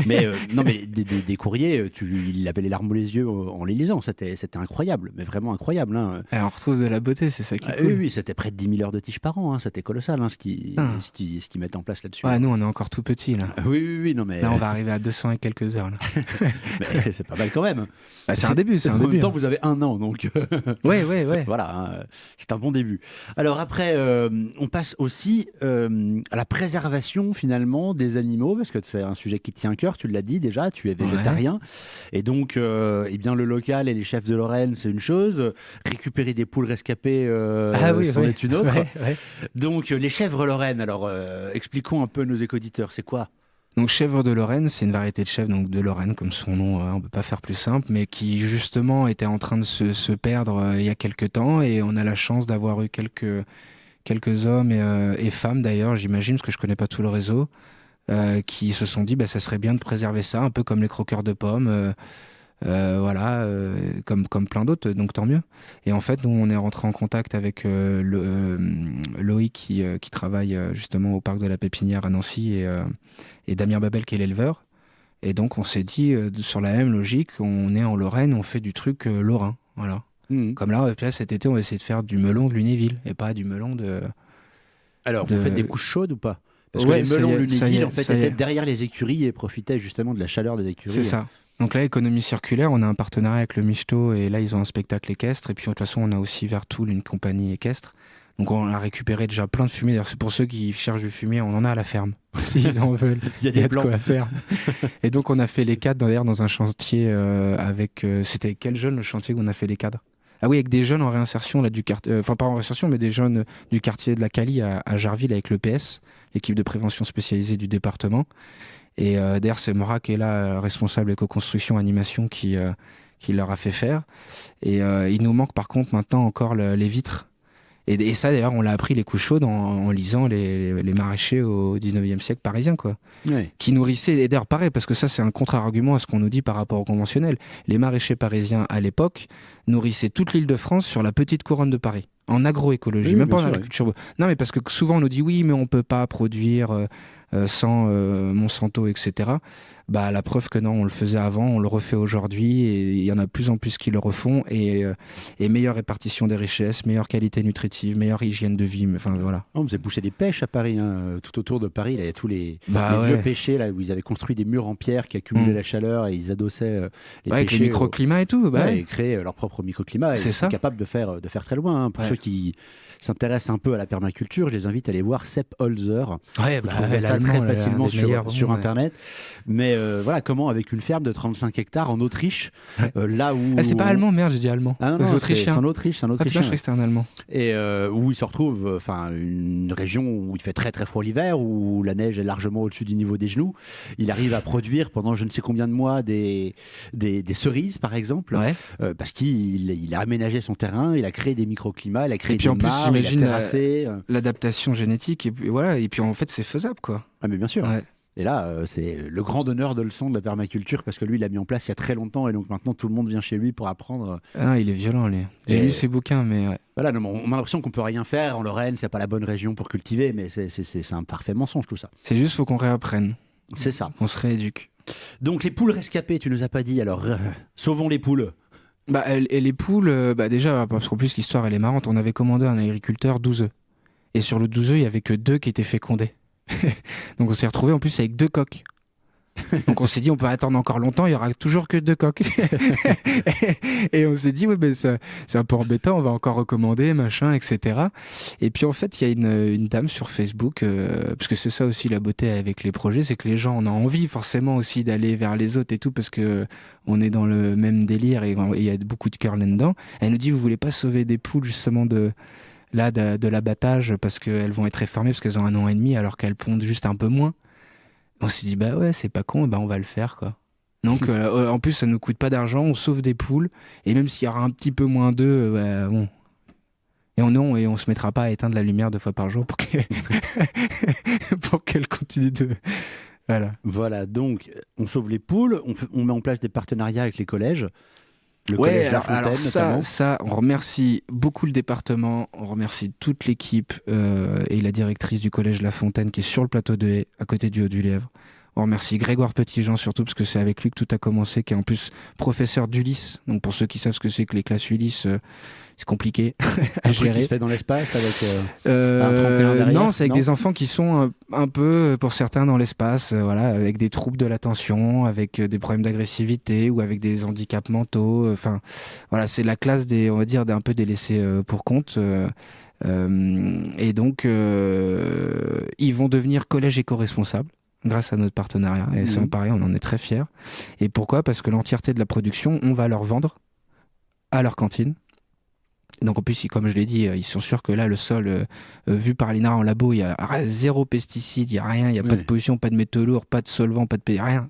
Mais non, mais des courriers, il avait les larmes aux yeux en les lisant. C'était incroyable, mais vraiment incroyable. Hein. Et on retrouve de la beauté, c'est ça qui est cool. Oui, c'était près de 10 000 heures de tiges par an. Hein. C'était colossal ce qu'ils mettent en place là-dessus. Ouais, nous on est encore tout petits là. Oui, non mais. Là on va arriver à 200 et quelques heures là. Mais c'est pas mal quand même. C'est un début, En même temps, vous avez 1 an, donc. Ouais. Voilà. Hein. C'est un bon début. Alors après, on passe aussi à la préservation finalement des animaux, parce que c'est un sujet qui tient à cœur, tu l'as dit déjà, tu es végétarien. Et donc, bien, le local et les chefs de Lorraine, c'est une chose. Récupérer des poules rescapées, c'en est une autre. Donc, les chèvres Lorraine, alors expliquons un peu à nos éco-auditeurs, c'est quoi ? Donc chèvre de Lorraine, c'est une variété de chèvre donc de Lorraine, comme son nom, on ne peut pas faire plus simple, mais qui justement était en train de se perdre il y a quelques temps, et on a la chance d'avoir eu quelques hommes et femmes d'ailleurs, j'imagine, parce que je ne connais pas tout le réseau, qui se sont dit ça serait bien de préserver ça, un peu comme les croqueurs de pommes, comme plein d'autres, donc tant mieux. Et en fait, nous, on est rentré en contact avec Loïc qui travaille justement au parc de la Pépinière à Nancy, et Damien Babel qui est l'éleveur. Et donc, on s'est dit, sur la même logique, on est en Lorraine, on fait du truc lorrain. Voilà. Comme là, cet été, on va essayer de faire du melon de Lunéville et pas du melon de... Alors, vous faites des couches chaudes ou pas ? Parce que les melons de Lunéville, en fait, étaient derrière les écuries et profitaient justement de la chaleur des écuries. C'est ça. Donc là, économie circulaire, on a un partenariat avec le Michto, et là, ils ont un spectacle équestre. Et puis, de toute façon, on a aussi Vertoul, une compagnie équestre. Donc, on a récupéré déjà plein de fumier. D'ailleurs, c'est pour ceux qui cherchent du fumier, on en a à la ferme. S'ils en veulent, il y a de quoi à faire. Et donc, on a fait les cadres d'ailleurs dans un chantier avec... c'était quel jeune, le chantier où on a fait les cadres ? Ah oui, avec des jeunes en réinsertion, là, du quartier... Enfin, pas en réinsertion, mais des jeunes du quartier de la Cali à Jarville, avec l'EPS, l'équipe de prévention spécialisée du département. Et d'ailleurs, c'est Mora qui est là, responsable éco-construction, animation, qui leur a fait faire. Et il nous manque par contre maintenant encore les vitres. Et ça, d'ailleurs, on l'a appris les couches chaudes en lisant les maraîchers au 19e siècle parisiens, quoi. Oui. Qui nourrissaient, et d'ailleurs, pareil, parce que ça, c'est un contre-argument à ce qu'on nous dit par rapport au conventionnel. Les maraîchers parisiens, à l'époque, nourrissaient toute l'île de France sur la petite couronne de Paris. En agroécologie, même pas en agriculture. Oui. Non, mais parce que souvent, on nous dit oui, mais on peut pas produire sans Monsanto, etc. Bah, la preuve que non, on le faisait avant, on le refait aujourd'hui, et il y en a de plus en plus qui le refont, et meilleure répartition des richesses, meilleure qualité nutritive, meilleure hygiène de vie, enfin voilà. On faisait pousser des pêches à Paris, hein. Tout autour de Paris, là, il y a tous les vieux pêchers là, où ils avaient construit des murs en pierre qui accumulaient la chaleur, et ils adossaient les pêchers avec le microclimat et tout. Et créaient leur propre propre microclimat et C'est ils ça. sont capables de faire très loin. Hein. Pour Ouais. ceux qui s'intéressent un peu à la permaculture, je les invite à aller voir Sepp Holzer. Ouais, Vous trouverez ça très facilement sur Internet. Mais voilà, comment avec une ferme de 35 hectares en Autriche, là où... Ah, c'est pas allemand, merde, j'ai dit allemand. Ah non, c'est non, autrichien. c'est en Autriche, c'est un Ah putain, Autrichien. je croyais que c'était un allemand. Et où il se retrouve, une région où il fait très très froid l'hiver, où la neige est largement au-dessus du niveau des genoux. Il arrive à produire pendant je ne sais combien de mois des cerises, par exemple, Ouais. parce qu'il a aménagé son terrain, il a créé des microclimats, il a créé Et puis des en plus, mares, il a j'imagine, terrassé. L'adaptation génétique, et puis voilà. Et puis en fait, c'est faisable, quoi. Ah mais bien sûr. Ouais. Et là, c'est le grand donneur de leçons de la permaculture, parce que lui, il l'a mis en place il y a très longtemps, et donc maintenant, tout le monde vient chez lui pour apprendre. Ah, il est violent, lui. J'ai Et- lu ses bouquins, mais ouais. Voilà, non, mais on a l'impression qu'on peut rien faire. En Lorraine, c'est pas la bonne région pour cultiver, mais c'est un parfait mensonge, tout ça. C'est juste, faut qu'on réapprenne, C'est ça. qu'on se rééduque. Donc les poules rescapées, tu nous as pas dit, alors sauvons les poules. Bah, et les poules, déjà, parce qu'en plus, l'histoire, elle est marrante. On avait commandé à un agriculteur 12 œufs. Et sur le 12 œufs, il y avait que 2 qui étaient fécondés. Donc on s'est retrouvé en plus avec 2 coques. Donc on s'est dit, on peut attendre encore longtemps, il y aura toujours que 2 coques. Et on s'est dit, ouais, ben c'est un peu embêtant, on va encore recommander, machin, etc. Et puis en fait, il y a une dame sur Facebook, parce que c'est ça aussi la beauté avec les projets, c'est que les gens, on a envie forcément aussi d'aller vers les autres et tout, parce que on est dans le même délire et il y a beaucoup de cœur là-dedans. Elle nous dit, vous voulez pas sauver des poules justement de l'abattage parce qu'elles vont être réformées parce qu'elles ont 1 an et demi alors qu'elles pondent juste un peu moins. On s'est dit, bah ouais, c'est pas con, bah on va le faire, quoi. Donc, en plus, ça nous coûte pas d'argent, on sauve des poules, et même s'il y aura un petit peu moins d'œufs, bah, bon. Et on se mettra pas à éteindre la lumière 2 fois par jour pour pour qu'elle continue de... Voilà. Voilà, donc on sauve les poules, on met en place des partenariats avec les collèges. Le Ouais, collège La alors Fontaine, notamment. ça, on remercie beaucoup le département, on remercie toute l'équipe et la directrice du collège La Fontaine qui est sur le plateau de Haye, à côté du Haut-du-Lièvre. On remercie Grégoire Petitjean surtout parce que c'est avec lui que tout a commencé, qui est en plus professeur d'Ulysse. Donc pour ceux qui savent ce que c'est que les classes Ulysse, c'est compliqué à Un truc qui gérer. se fait dans l'espace avec un 31 derrière. Non, c'est avec Non des enfants qui sont un peu, pour certains, dans l'espace, voilà, avec des troubles de l'attention, avec des problèmes d'agressivité ou avec des handicaps mentaux. Enfin, voilà, c'est la classe on va dire, d'un peu des laissés pour compte. Et donc, ils vont devenir collège éco-responsables grâce à notre partenariat. Et c'est pareil, on en est très fiers. Et pourquoi ? Parce que l'entièreté de la production, on va leur vendre à leur cantine. Donc en plus, comme je l'ai dit, ils sont sûrs que là, le sol, vu par l'INRA en labo, il y a 0 pesticides, il n'y a rien, il n'y a pas de pollution, pas de métaux lourds, pas de solvants, rien.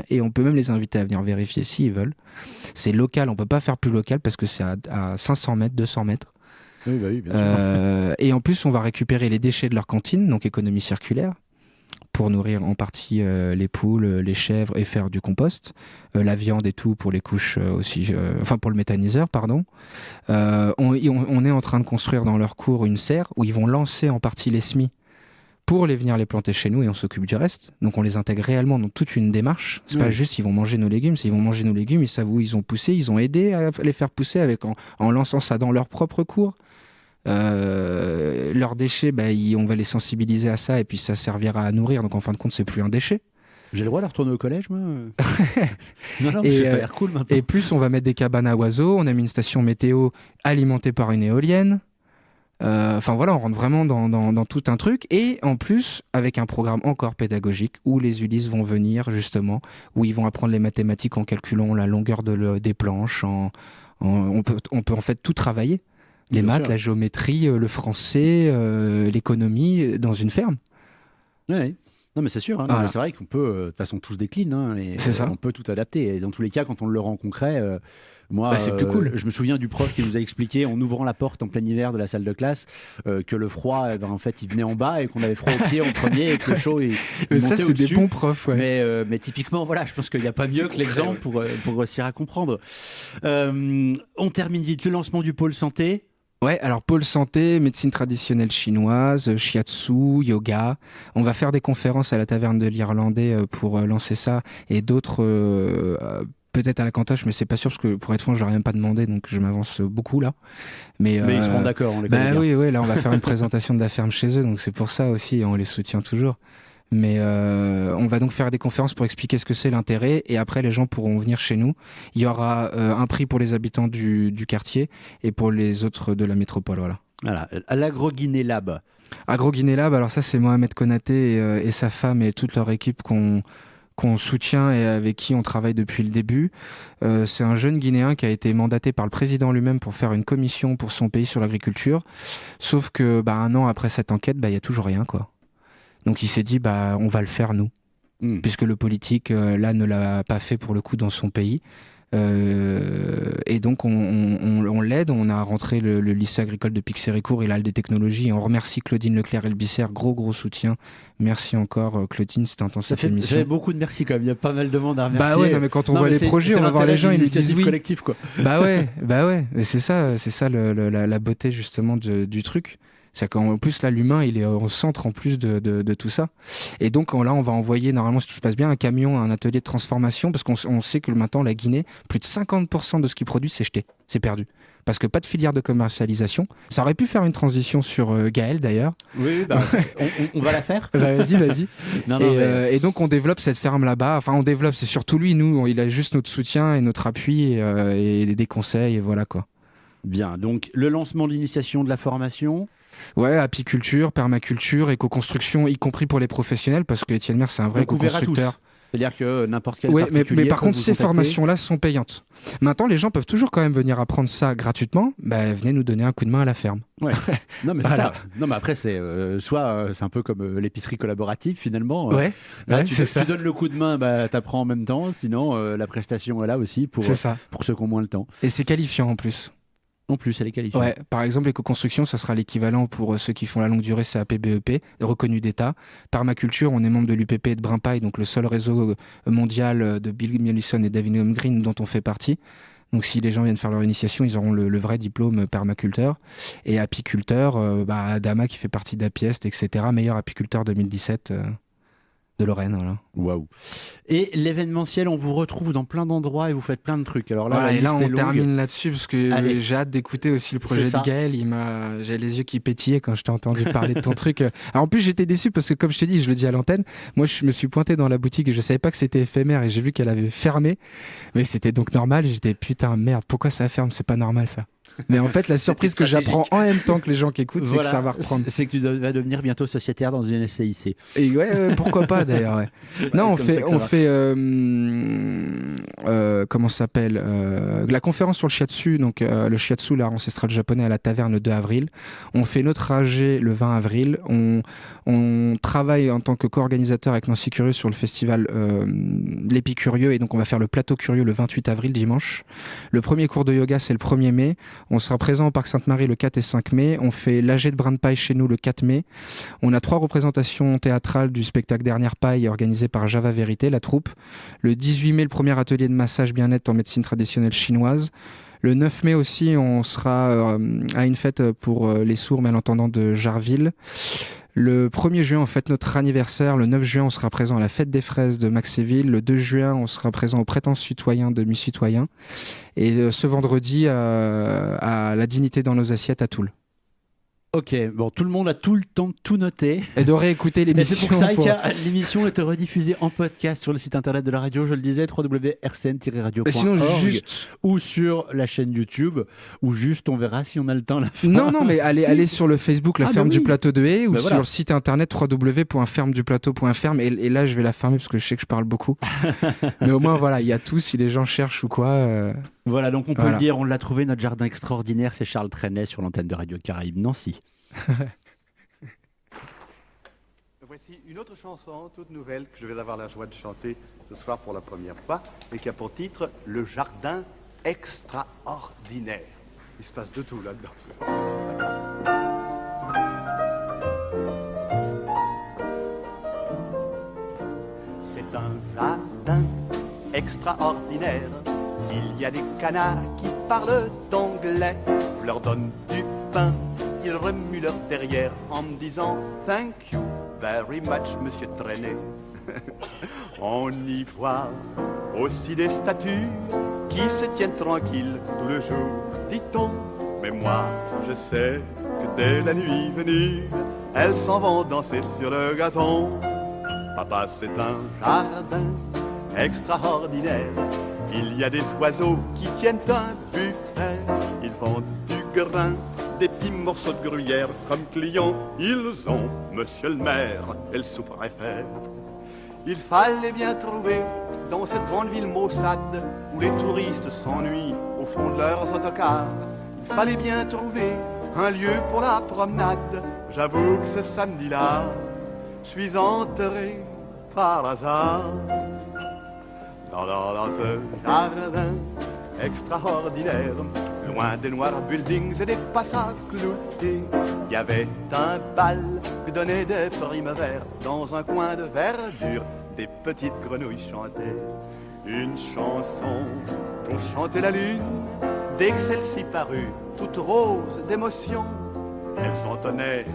Et on peut même les inviter à venir vérifier s'ils veulent. C'est local, on ne peut pas faire plus local parce que c'est à 500 mètres, 200 mètres. Oui, bah oui, bien sûr. Et en plus, on va récupérer les déchets de leur cantine, donc économie circulaire, pour nourrir en partie les poules, les chèvres et faire du compost, la viande et tout pour les couches aussi, enfin pour le méthaniseur, pardon. On est en train de construire dans leur cour une serre où ils vont lancer en partie les semis pour venir les planter chez nous et on s'occupe du reste. Donc on les intègre réellement dans toute une démarche. C'est pas juste ils vont manger nos légumes, c'est ils vont manger nos légumes, ils savent où ils ont poussé, ils ont aidé à les faire pousser en lançant ça dans leur propre cour. Leurs déchets, on va les sensibiliser à ça et puis ça servira à nourrir. Donc en fin de compte, c'est plus un déchet. J'ai le droit de retourner au collège, moi Non, parce Et, que ça a l'air cool maintenant. Et plus, on va mettre des cabanes à oiseaux. On a mis une station météo alimentée par une éolienne. Enfin voilà, on rentre vraiment dans tout un truc. Et en plus, avec un programme encore pédagogique où les Ulysses vont venir justement, où ils vont apprendre les mathématiques en calculant la longueur des planches. On peut en fait tout travailler. Les Bien maths, sûr. la géométrie, le français, l'économie dans une ferme. Oui. Non, mais c'est sûr. Hein. Voilà. Non, mais c'est vrai qu'on peut, de toute façon, tous décline. Hein, et C'est ça. on peut tout adapter. Et dans tous les cas, quand on le rend concret, moi, C'est plus cool. Je me souviens du prof qui nous a expliqué en ouvrant la porte en plein hiver de la salle de classe que le froid, en fait, il venait en bas et qu'on avait froid aux pieds en premier et que le chaud, il Mais ça, montait c'est des au-dessus. bons profs. Ouais. Mais typiquement, voilà, je pense qu'il n'y a pas mieux que l'exemple pour réussir à comprendre. On termine vite le lancement du pôle santé. Ouais, alors pôle santé, médecine traditionnelle chinoise, shiatsu, yoga. On va faire des conférences à la taverne de l'Irlandais pour lancer ça et d'autres peut-être à la Cantoche, mais c'est pas sûr parce que pour être franc, je leur ai même pas demandé, donc je m'avance beaucoup là. Mais ils seront d'accord, on les connaît bien. Oui, là on va faire une présentation de la ferme chez eux, donc c'est pour ça aussi, on les soutient toujours. Mais on va donc faire des conférences pour expliquer ce que c'est l'intérêt et après les gens pourront venir chez nous. Il y aura un prix pour les habitants du quartier et pour les autres de la métropole. Voilà, à l'Agro-Guinée Lab. Agro-Guinée Lab, alors ça c'est Mohamed Konaté et sa femme et toute leur équipe qu'on soutient et avec qui on travaille depuis le début. C'est un jeune Guinéen qui a été mandaté par le président lui-même pour faire une commission pour son pays sur l'agriculture. Sauf que un an après cette enquête, il y a toujours rien, quoi. Donc il s'est dit, on va le faire nous. Puisque le politique, là, ne l'a pas fait pour le coup dans son pays. Et donc on l'aide, on a rentré le lycée agricole de Pixérécourt et l'Halle des technologies et on remercie Claudine Leclerc-Elbisser, gros soutien. Merci encore Claudine, c'était intense cette émission. J'avais beaucoup de merci quand même, il y a pas mal de monde à remercier. Ouais, non, mais quand on voit les projets, on va voir les gens, ils nous disent oui. Collectif, quoi. Ouais, et c'est ça la beauté justement du truc. C'est qu'en plus là l'humain il est au centre en plus de tout ça et donc là on va envoyer normalement si tout se passe bien un camion à un atelier de transformation parce qu'on sait que maintenant la Guinée plus de 50% de ce qu'ils produisent c'est jeté, c'est perdu parce que pas de filière de commercialisation. Ça aurait pu faire une transition sur Gaël d'ailleurs. Oui, on va la faire. Vas-y. Non, et donc on développe cette ferme là-bas, enfin on développe, c'est surtout lui, nous il a juste notre soutien et notre appui et des conseils et voilà quoi. Bien, donc le lancement de l'initiation de la formation. Ouais, apiculture, permaculture, éco-construction, y compris pour les professionnels, parce que Étienne Mercier, c'est un vrai éco-constructeur. C'est-à-dire que n'importe quel particulier mais par contre, ces formations-là sont payantes. Maintenant, les gens peuvent toujours quand même venir apprendre ça gratuitement. Venez nous donner un coup de main à la ferme. Ouais. Non, mais c'est ça. Non, mais après, c'est c'est un peu comme l'épicerie collaborative, finalement. Ouais, tu donnes le coup de main, t'apprends en même temps. Sinon, la prestation est là aussi pour ceux qui ont moins le temps. Et c'est qualifiant en plus. En plus, elle est qualifiée. Ouais, par exemple, l'éco-construction, ça sera l'équivalent pour ceux qui font la longue durée CAP BEP, reconnu d'État. Permaculture, on est membre de l'UPP et de Brimpaille, donc le seul réseau mondial de Bill Mollison et David Green dont on fait partie. Donc si les gens viennent faire leur initiation, ils auront le vrai diplôme permaculteur. Et apiculteur, Adama qui fait partie d'Apiest, etc. Meilleur apiculteur 2017 de Lorraine, voilà. Waouh. Et l'événementiel, on vous retrouve dans plein d'endroits et vous faites plein de trucs. Alors là, et là on termine là-dessus parce que j'ai hâte d'écouter aussi le projet de Gaël. J'ai les yeux qui pétillaient quand je t'ai entendu parler de ton truc. Alors, en plus, j'étais déçu parce que comme je t'ai dit, je le dis à l'antenne, moi je me suis pointé dans la boutique et je savais pas que c'était éphémère et j'ai vu qu'elle avait fermé. Mais c'était donc normal et j'étais putain merde, pourquoi ça ferme? C'est pas normal ça. Mais en fait, la surprise que j'apprends en même temps que les gens qui écoutent, c'est que ça va reprendre. C'est que tu vas devenir bientôt sociétaire dans une SCIC. Et pourquoi pas d'ailleurs. Ouais. Non, on fait comment ça s'appelle la conférence sur le shiatsu, donc le shiatsu, l'art ancestral japonais à la taverne le 2 avril. On fait notre AG le 20 avril. On travaille en tant que co-organisateur avec Nancy Curieux sur le festival l'Épicurieux et donc on va faire le plateau curieux le 28 avril dimanche. Le premier cours de yoga c'est le 1er mai. On sera présent au Parc Sainte-Marie le 4 et 5 mai. On fait l'AG de Brin de Paille chez nous le 4 mai. On a 3 représentations théâtrales du spectacle Dernière Paille organisé par Java Vérité, la troupe. Le 18 mai, le premier atelier de massage bien-être en médecine traditionnelle chinoise. Le 9 mai aussi, on sera à une fête pour les sourds malentendants de Jarville. Le 1er juin, on fête notre anniversaire. Le 9 juin, on sera présent à la fête des fraises de Maxéville. Le 2 juin, on sera présent au Prétence citoyen de Mi-Citoyen. Et ce vendredi, à la dignité dans nos assiettes à Toul. Ok, bon, tout le monde a tout le temps de tout noter. Et de réécouter l'émission. Et c'est pour ça que l'émission est rediffusée en podcast sur le site internet de la radio, je le disais, www.rcn-radio.org. Sinon, juste... Ou sur la chaîne YouTube, ou juste, on verra si on a le temps à la fin. Non, mais allez sur le Facebook, la ferme du plateau de Haye, ou sur le site internet www.fermeduplateau.fr. Et là, je vais la fermer parce que je sais que je parle beaucoup. Mais au moins, voilà, il y a tout, si les gens cherchent ou quoi... Voilà, donc on peut le dire, on l'a trouvé, notre jardin extraordinaire, c'est Charles Trenet sur l'antenne de Radio Caraïbes Nancy. Voici une autre chanson toute nouvelle que je vais avoir la joie de chanter ce soir pour la première fois et qui a pour titre Le jardin extraordinaire. Il se passe de tout là-dedans. C'est un jardin extraordinaire. Il y a des canards qui parlent anglais. Je leur donne du pain, ils remuent leur derrière en me disant thank you very much, monsieur Trenet. On y voit aussi des statues qui se tiennent tranquilles tout le jour, dit-on. Mais moi, je sais que dès la nuit venue, elles s'en vont danser sur le gazon. Papa, c'est un jardin extraordinaire. Il y a des oiseaux qui tiennent un buffet. Ils vendent du grain, des petits morceaux de gruyère. Comme clients, ils ont monsieur le maire et le sous-préfet. Il fallait bien trouver dans cette grande ville maussade où les touristes s'ennuient au fond de leurs autocars. Il fallait bien trouver un lieu pour la promenade. J'avoue que ce samedi-là, je suis enterré par hasard. Dans ce jardin extraordinaire, loin des noirs buildings et des passages cloutés, il y avait un bal qui donnait des primes-verts. Dans un coin de verdure, des petites grenouilles chantaient une chanson dont chantait la lune. Dès que celle-ci parut, toute rose d'émotion, elle s'entonnait,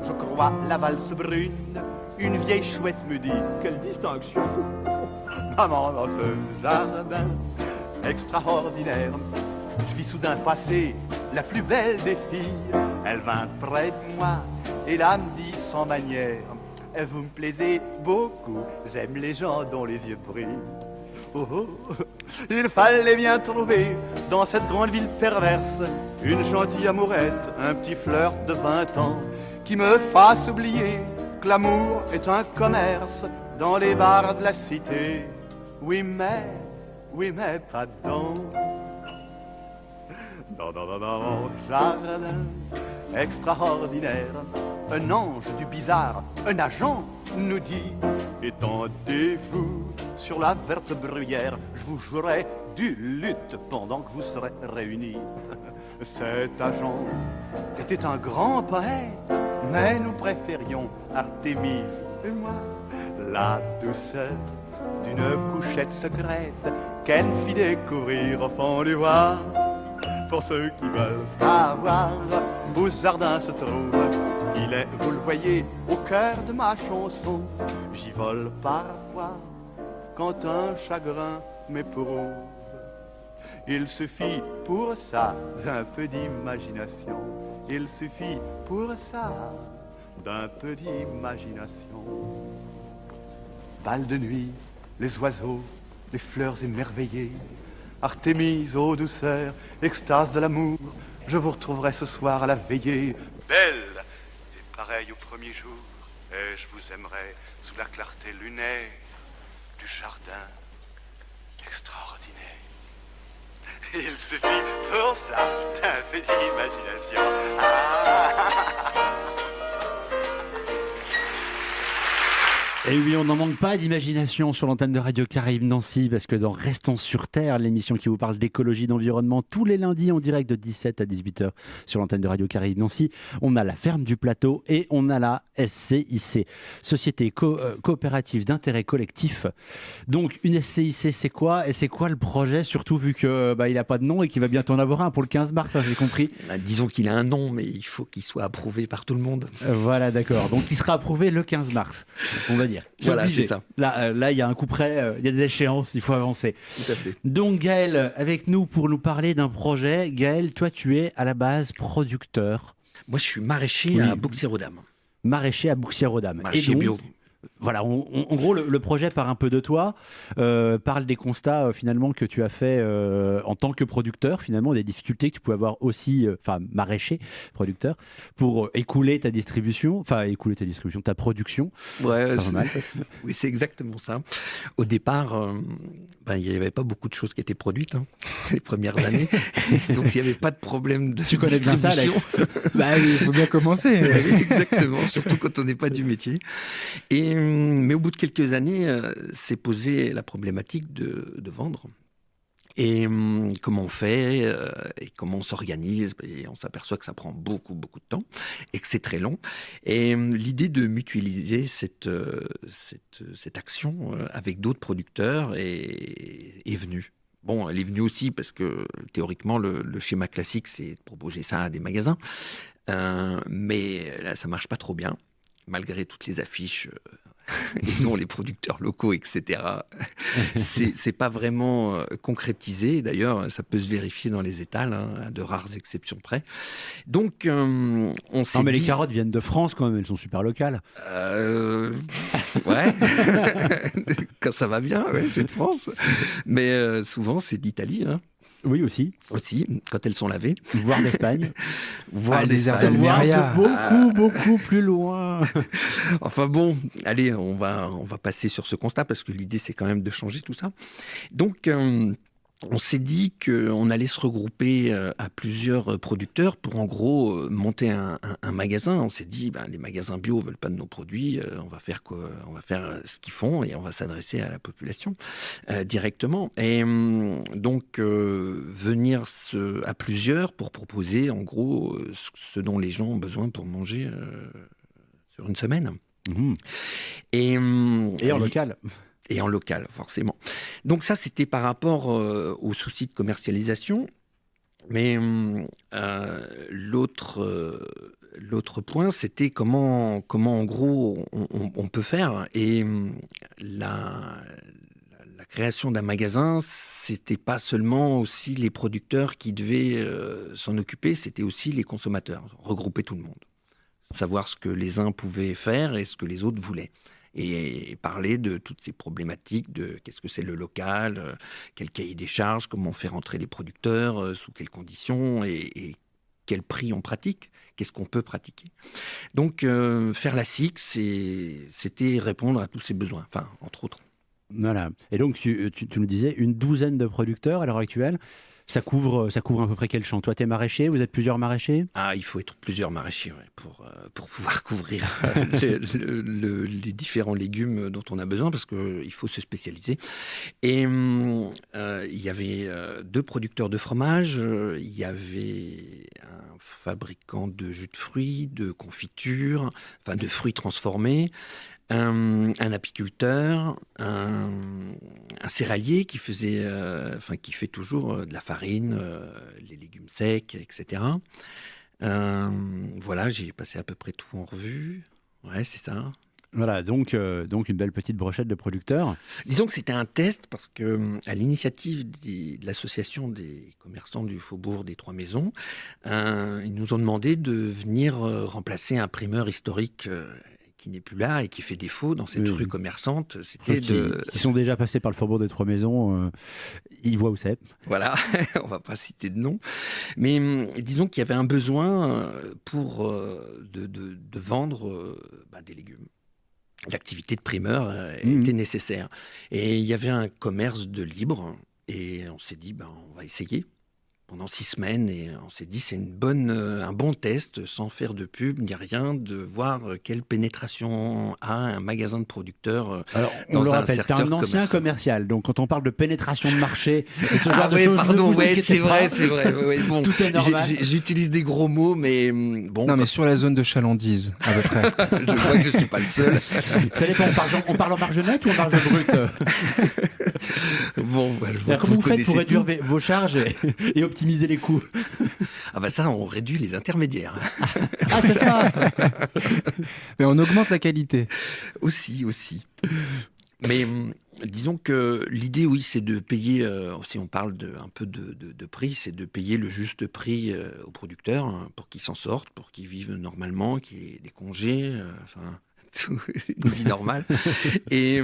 je crois, la valse brune. Une vieille chouette me dit, quelle distinction! Maman, dans ce jardin extraordinaire, je vis soudain passer la plus belle des filles. Elle vint près de moi et là me dit sans manière, vous me plaisez beaucoup, j'aime les gens dont les yeux brillent. Oh, oh. Il fallait bien trouver dans cette grande ville perverse une gentille amourette, un petit flirt de 20 ans qui me fasse oublier que l'amour est un commerce dans les bars de la cité. Oui mais pas dedans. Dans jardin extraordinaire, un ange du bizarre, un agent nous dit, étendez-vous sur la verte bruyère, je vous jouerai du luth pendant que vous serez réunis. Cet agent était un grand poète, mais nous préférions Artémise et moi. La douceur d'une couchette secrète qu'elle fit découvrir au fond du bois. Pour ceux qui veulent savoir où ce jardin se trouve, il est, vous le voyez, au cœur de ma chanson. J'y vole parfois quand un chagrin m'éprouve. Il suffit pour ça d'un peu d'imagination. Il suffit pour ça d'un peu d'imagination. Bal de nuit, les oiseaux, les fleurs émerveillées, Artémise, ô douceur, extase de l'amour, je vous retrouverai ce soir à la veillée, belle et pareille au premier jour, et je vous aimerai sous la clarté lunaire du jardin extraordinaire. Il suffit pour ça d'un peu d'imagination. Et oui, on n'en manque pas d'imagination sur l'antenne de Radio Caraïbes Nancy, parce que dans Restons sur Terre, l'émission qui vous parle d'écologie, d'environnement, tous les lundis en direct de 17 à 18h sur l'antenne de Radio Caraïbes Nancy, on a la ferme du plateau et on a la SCIC, Société coopérative d'intérêt collectif. Donc une SCIC, c'est quoi? Et c'est quoi le projet, surtout vu que il n'a pas de nom et qu'il va bientôt en avoir un pour le 15 mars, ça j'ai compris. Disons qu'il a un nom, mais il faut qu'il soit approuvé par tout le monde. Voilà, d'accord. Donc il sera approuvé le 15 mars, on va dire. Voilà, obligé. c'est ça. Là, il y a un coup près, il y a des échéances, il faut avancer. Tout à fait. Donc Gaël, avec nous pour nous parler d'un projet. Gaël, toi, tu es à la base producteur. Moi, je suis maraîcher à Bouxières-aux-Dames. Maraîcher à Bouxières-aux-Dames. Maraîcher Et donc, bio. Voilà, en gros, le projet part un peu de toi, parle des constats finalement que tu as fait en tant que producteur, finalement, des difficultés que tu pouvais avoir aussi, maraîcher, producteur, pour écouler ta distribution, ta production. Ouais, pas mal. Oui, c'est exactement ça. Au départ, il n'y avait pas beaucoup de choses qui étaient produites, les premières années, donc il n'y avait pas de problème de Tu connais bien ça, Alex. Il faut bien commencer. Exactement, surtout quand on n'est pas du métier. Mais au bout de quelques années, s'est posée la problématique de vendre. Et comment on fait et comment on s'organise. Et on s'aperçoit que ça prend beaucoup, beaucoup de temps et que c'est très long. Et l'idée de mutualiser cette action avec d'autres producteurs est venue. Bon, elle est venue aussi parce que théoriquement, le schéma classique, c'est de proposer ça à des magasins. Mais là, ça ne marche pas trop bien, malgré toutes les affiches et dont les producteurs locaux, etc., c'est pas vraiment concrétisé. D'ailleurs, ça peut se vérifier dans les étals, à de rares exceptions près. Donc, on s'est Non, mais dit... les carottes viennent de France quand même, elles sont super locales. Ouais, quand ça va bien, ouais, c'est de France. Mais souvent, c'est d'Italie, Oui, aussi. aussi, quand elles sont lavées. Voire d'Espagne. Voire les d'Espagne. Ardennes. Voire Meria. de beaucoup plus loin. Enfin bon, allez, on va passer sur ce constat parce que l'idée, c'est quand même de changer tout ça. Donc, on s'est dit qu'on allait se regrouper à plusieurs producteurs pour en gros monter un magasin. On s'est dit, les magasins bio veulent pas de nos produits, on va faire quoi ? On va faire ce qu'ils font et on va s'adresser à la population directement. Et donc venir à plusieurs pour proposer en gros ce dont les gens ont besoin pour manger sur une semaine. Mmh. Et Et en local. Et en local, forcément. Donc ça, c'était par rapport aux soucis de commercialisation. Mais l'autre point, c'était comment en gros, on peut faire. Et la création d'un magasin, c'était pas seulement aussi les producteurs qui devaient s'en occuper, c'était aussi les consommateurs, regrouper tout le monde. Savoir ce que les uns pouvaient faire et ce que les autres voulaient. Et parler de toutes ces problématiques de qu'est-ce que c'est le local, quel cahier des charges, comment on fait rentrer les producteurs, sous quelles conditions et quel prix on pratique, qu'est-ce qu'on peut pratiquer. Donc faire la SIC, c'était répondre à tous ces besoins, enfin entre autres. Voilà. Et donc, tu nous disais une douzaine de producteurs à l'heure actuelle. Ça couvre à peu près quel champ ? Toi, tu es maraîcher, vous êtes plusieurs maraîchers ? Ah, il faut être plusieurs maraîchiers pour pouvoir couvrir les différents légumes dont on a besoin, parce qu'il faut se spécialiser. Et il y avait 2 producteurs de fromage, il y avait un fabricant de jus de fruits, de confitures, enfin de fruits transformés, un apiculteur, un céréalier qui faisait, qui fait toujours de la farine, les légumes secs, etc. Voilà, j'ai passé à peu près tout en revue. Ouais, c'est ça. Voilà, donc une belle petite brochette de producteurs. Disons que c'était un test parce que, à l'initiative de l'association des commerçants du Faubourg des Trois Maisons, ils nous ont demandé de venir remplacer un primeur historique qui n'est plus là et qui fait défaut dans cette rue commerçante. C'était qui sont déjà passés par le Faubourg des Trois Maisons, ils voient où c'est. Voilà, on va pas citer de nom. Mais disons qu'il y avait un besoin pour de vendre des légumes. L'activité de primeur était nécessaire. Et il y avait un commerce de libre et on s'est dit, on va essayer. Pendant 6 semaines, et on s'est dit c'est un bon test, sans faire de pub, ni rien, de voir quelle pénétration a un magasin de producteurs. Alors, on le rappelle, tu es un ancien commercial, donc quand on parle de pénétration de marché, et de ce genre de choses, pardon, c'est vrai. Ouais, bon, tout est normal. J'utilise des gros mots, mais bon. Non, mais sur la zone de chalandise, à peu près. Je vois que je ne suis pas le seul. Ça dépend, on parle en marge nette ou en marge brute? Bon, comment vous faites pour réduire vos charges et optimiser les coûts? Ah ça, on réduit les intermédiaires. Ah, c'est ça. Mais on augmente la qualité. Aussi. Mais disons que l'idée, oui, c'est de payer, si on parle un peu de prix, c'est de payer le juste prix aux producteurs pour qu'ils s'en sortent, pour qu'ils vivent normalement, qu'il y ait des congés, une vie normale, et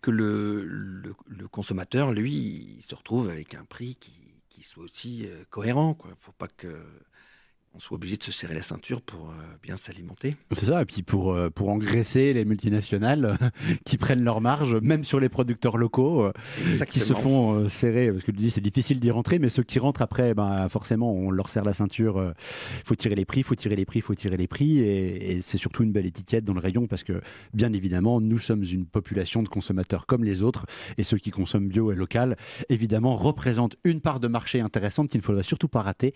que le consommateur, lui, il se retrouve avec un prix qui soit aussi cohérent, quoi. Faut pas qu'on soit obligé de se serrer la ceinture pour bien s'alimenter. C'est ça, et puis pour engraisser les multinationales qui prennent leur marge, même sur les producteurs locaux, qui se font serrer, parce que tu dis c'est difficile d'y rentrer, mais ceux qui rentrent après, forcément on leur serre la ceinture, il faut tirer les prix, et c'est surtout une belle étiquette dans le rayon, parce que bien évidemment nous sommes une population de consommateurs comme les autres, et ceux qui consomment bio et local, évidemment représentent une part de marché intéressante qu'il ne faudrait surtout pas rater,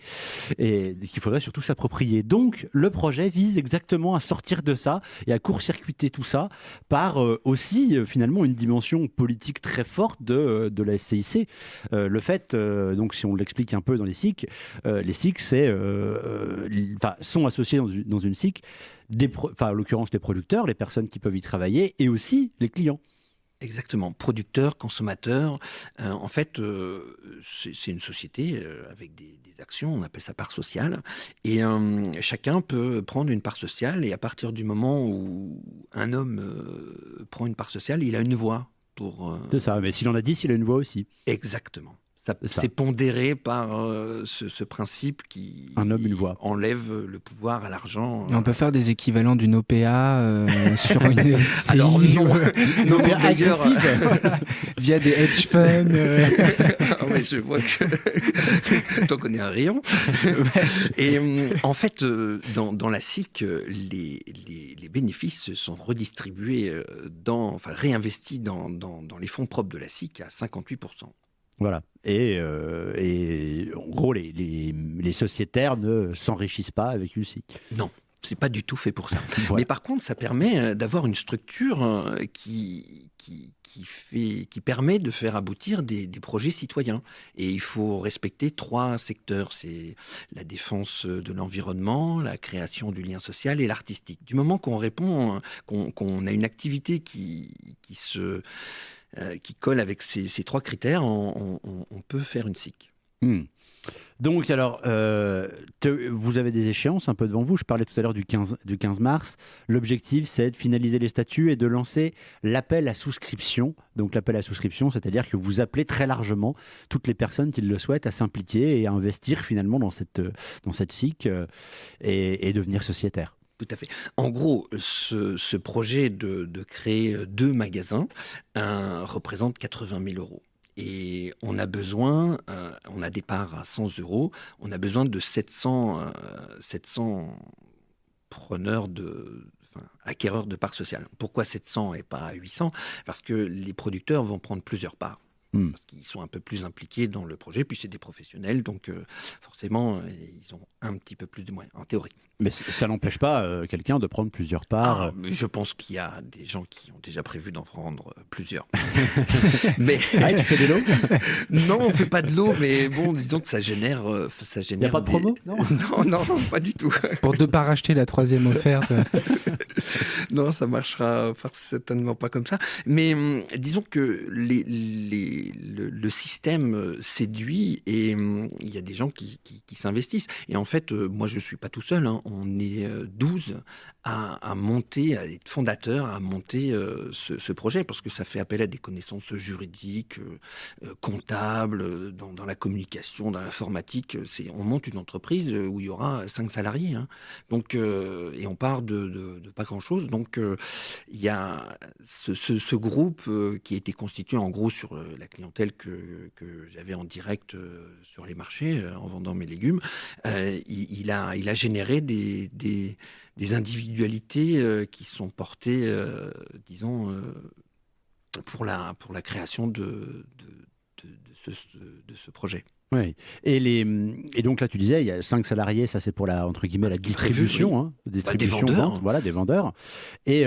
et qu'il faudrait surtout s'approprier. Donc, le projet vise exactement à sortir de ça et à court-circuiter tout ça par aussi, finalement, une dimension politique très forte de la SCIC. Le fait, donc, si on l'explique un peu dans les SIC sont associés dans une SIC, en l'occurrence les producteurs, les personnes qui peuvent y travailler, et aussi les clients. Exactement, producteurs, consommateurs. En fait, c'est une société avec des actions, on appelle ça part sociale, et chacun peut prendre une part sociale, et à partir du moment où un homme prend une part sociale, il a une voix pour... C'est ça, mais s'il en a 10, il a une voix aussi. Exactement. C'est pondéré par ce principe qui un homme, une voix. Enlève le pouvoir à l'argent. On peut faire des équivalents d'une OPA sur une SCI. Alors non, une OPA agressive via des hedge funds. Ah ouais, je vois que t'en connais un rayon. Et en fait, dans la SIC, les bénéfices sont redistribués, réinvestis dans les fonds propres de la SIC à 58%. Voilà. Et en gros, les sociétaires ne s'enrichissent pas avec une SIC. Non, c'est pas du tout fait pour ça. Voilà. Mais par contre, ça permet d'avoir une structure qui permet de faire aboutir des projets citoyens. Et il faut respecter 3 secteurs. C'est la défense de l'environnement, la création du lien social et l'artistique. Du moment qu'on répond, qu'on a une activité qui colle avec ces 3 critères, on peut faire une SIC. Donc, alors, vous avez des échéances un peu devant vous. Je parlais tout à l'heure du 15 mars. L'objectif, c'est de finaliser les statuts et de lancer l'appel à souscription. Donc, l'appel à souscription, c'est-à-dire que vous appelez très largement toutes les personnes qui le souhaitent à s'impliquer et à investir finalement dans cette SIC et devenir sociétaire. Tout à fait. En gros, ce projet de créer 2 magasins représente 80 000 euros. Et on a besoin, on a des parts à 100 euros, on a besoin de 700 preneurs acquéreurs de parts sociales. Pourquoi 700 et pas 800 ? Parce que les producteurs vont prendre plusieurs parts. Parce qu'ils sont un peu plus impliqués dans le projet, puis c'est des professionnels, donc forcément, ils ont un petit peu plus de moyens, en théorie. Mais ça n'empêche pas quelqu'un de prendre plusieurs parts. Mais je pense qu'il y a des gens qui ont déjà prévu d'en prendre plusieurs. Mais... Ah, tu fais de l'eau ? Non, on ne fait pas de l'eau, mais bon, disons que ça génère... Il n'y a pas de promo ? Non, pas du tout. Pour ne pas racheter la 3e offerte. Non, ça marchera certainement pas comme ça. Mais disons que le système séduit et il y a des gens qui s'investissent. Et en fait, moi, je ne suis pas tout seul. On est 12 à monter, à être fondateurs, à monter ce projet parce que ça fait appel à des connaissances juridiques, comptables, dans la communication, dans l'informatique. On monte une entreprise où il y aura 5 salariés. Donc, et on part de pas grand-chose. Donc, il y a ce groupe qui a été constitué en gros sur la clientèle que j'avais en direct sur les marchés en vendant mes légumes. Il a généré des individualités qui sont portées, disons, pour la création de ce projet. Oui. Et donc là, tu disais, il y a 5 salariés, ça c'est pour entre guillemets, la distribution. Prévu, oui. Des vendeurs. Vente, voilà, des vendeurs. Et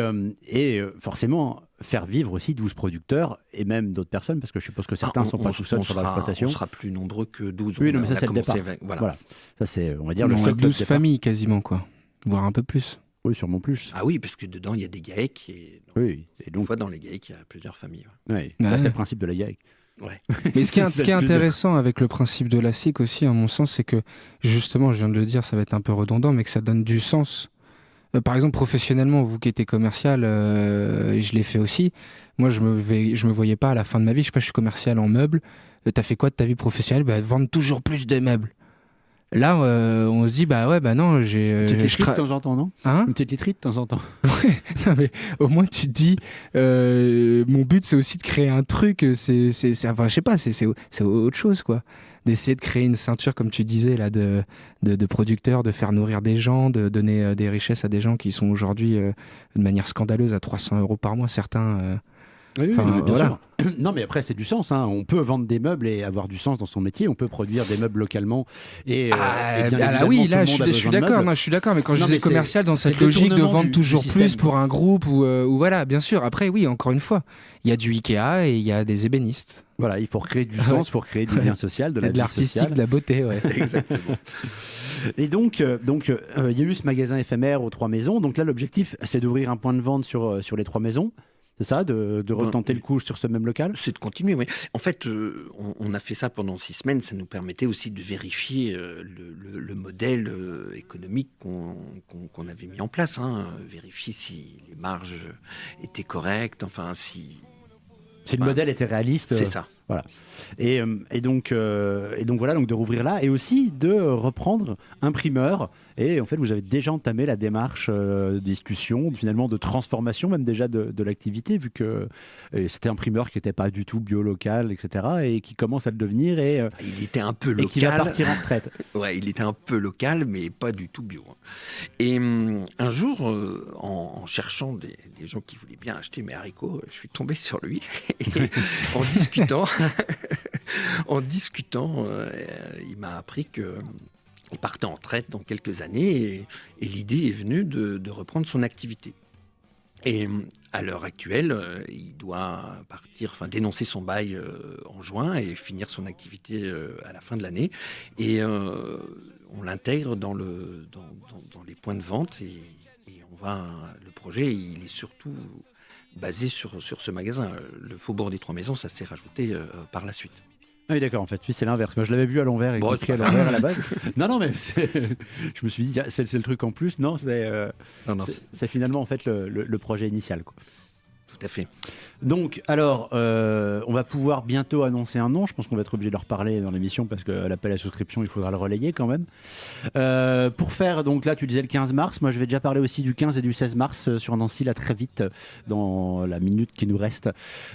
forcément, faire vivre aussi 12 producteurs et même d'autres personnes, parce que je suppose que certains ne sont pas tout seuls sur l'exploitation. On sera plus nombreux que 12. Oui, non, mais ça c'est le départ. Voilà. Ça c'est, on va dire, le socle 12 familles quasiment, quoi. Voire un peu plus. Oui, sûrement plus. Ah oui, parce que dedans, il y a des GAEC. Et donc, une fois dans les GAEC, il y a plusieurs familles. Oui, c'est le principe de la GAEC. Ouais. Mais ce qui est intéressant avec le principe de la SIC aussi, à mon sens, c'est que, justement, je viens de le dire, ça va être un peu redondant, mais que ça donne du sens. Par exemple, professionnellement, vous qui êtes commercial, et je l'ai fait aussi, moi, je me voyais pas à la fin de ma vie, je sais pas, je suis commercial en meubles, t'as fait quoi de ta vie professionnelle ? Vendre toujours plus de meubles. Là, on se dit, non, j'ai... Une petite literie de temps en temps, non ? Une petite literie de temps en temps. Ouais, non, mais au moins tu te dis, mon but c'est aussi de créer un truc, je sais pas, c'est autre chose, quoi. D'essayer de créer une ceinture, comme tu disais, là, de producteurs, de faire nourrir des gens, de donner des richesses à des gens qui sont aujourd'hui, de manière scandaleuse, à 300 € par mois, certains... Oui, Enfin, bien voilà. sûr. Non, mais après, c'est du sens. Hein. On peut vendre des meubles et avoir du sens dans son métier. On peut produire des meubles localement. Et, et bien évidemment, oui, tout là, le je monde a suis besoin de d'accord. meubles. Non, je suis d'accord. Mais quand je Non, disais mais c'est- commercial, dans c'est cette le logique de détournement vendre du toujours système. plus pour un groupe ou voilà, bien sûr. Après, oui, encore une fois, il y a du Ikea et il y a des ébénistes. Voilà, il faut recréer du sens, il faut recréer du lien social, de Il y la a de vie l'artistique, sociale. de la beauté, ouais. Exactement. Et donc, il y a eu ce magasin éphémère aux 3 maisons. Donc là, l'objectif, c'est d'ouvrir un point de vente sur les 3 maisons. C'est ça, de retenter le coup sur ce même local. C'est de continuer, oui. En fait, on a fait ça pendant 6 semaines. Ça nous permettait aussi de vérifier le modèle économique qu'on avait mis en place. Hein. Vérifier si les marges étaient correctes, enfin si... Si le modèle était réaliste. C'est ça. Voilà. Et donc voilà, donc de rouvrir là et aussi de reprendre un primeur. Et en fait, vous avez déjà entamé la démarche de discussion, finalement de transformation même déjà de l'activité, vu que c'était un primeur qui n'était pas du tout bio local, etc. et qui commence à le devenir et Il était un peu qui va local. partir en retraite. Ouais, il était un peu local, mais pas du tout bio. Et un jour, en cherchant des gens qui voulaient bien acheter mes haricots, je suis tombé sur lui. Et en discutant, il m'a appris que il partait en retraite dans quelques années et l'idée est venue de reprendre son activité. Et à l'heure actuelle, il doit partir, enfin dénoncer son bail en juin et finir son activité à la fin de l'année. Et on l'intègre dans les points de vente et le projet, il est surtout basé sur ce magasin. Le Faubourg des Trois Maisons, ça s'est rajouté par la suite. Ah oui, d'accord, en fait, oui, c'est l'inverse. Moi, je l'avais vu à l'envers et Bon, compris c'est à pas l'envers à la base. Non, mais je me suis dit, c'est le truc en plus. Non, Non, c'est finalement en fait le projet initial, quoi. tout à fait. Donc, alors, on va pouvoir bientôt annoncer un nom. Je pense qu'on va être obligé de leur parler dans l'émission parce que l'appel à souscription, il faudra le relayer quand même. Pour faire, donc là, tu disais le 15 mars. Moi, je vais déjà parler aussi du 15 et du 16 mars sur Nancy, là, très vite, dans la minute qui nous reste.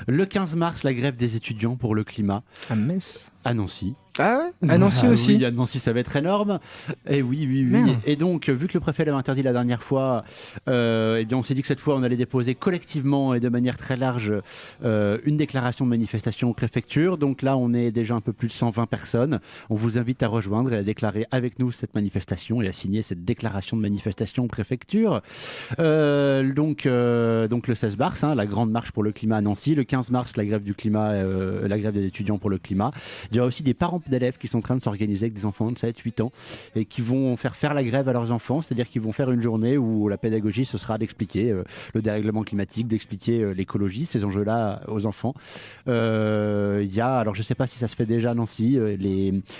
Le 15 mars, la grève des étudiants pour le climat À Metz. à Nancy. Ah ouais. À Nancy aussi. Oui, à Nancy, ça va être énorme. Et oui. Merde. Et donc, vu que le préfet l'avait interdit la dernière fois, eh bien, on s'est dit que cette fois, on allait déposer collectivement et de manière très large une déclaration de manifestation aux préfectures. Donc là, on est déjà un peu plus de 120 personnes. On vous invite à rejoindre et à déclarer avec nous cette manifestation et à signer cette déclaration de manifestation aux préfectures. Donc le 16 mars, hein, la grande marche pour le climat à Nancy. Le 15 mars, la grève du climat, la grève des étudiants pour le climat. Il y a aussi des parents d'élèves qui sont en train de s'organiser avec des enfants de 7-8 ans et qui vont faire la grève à leurs enfants, c'est-à-dire qu'ils vont faire une journée où la pédagogie, ce sera d'expliquer le dérèglement climatique, d'expliquer l'écologie, ces enjeux-là aux enfants. Il y a, alors je ne sais pas si ça se fait déjà à Nancy,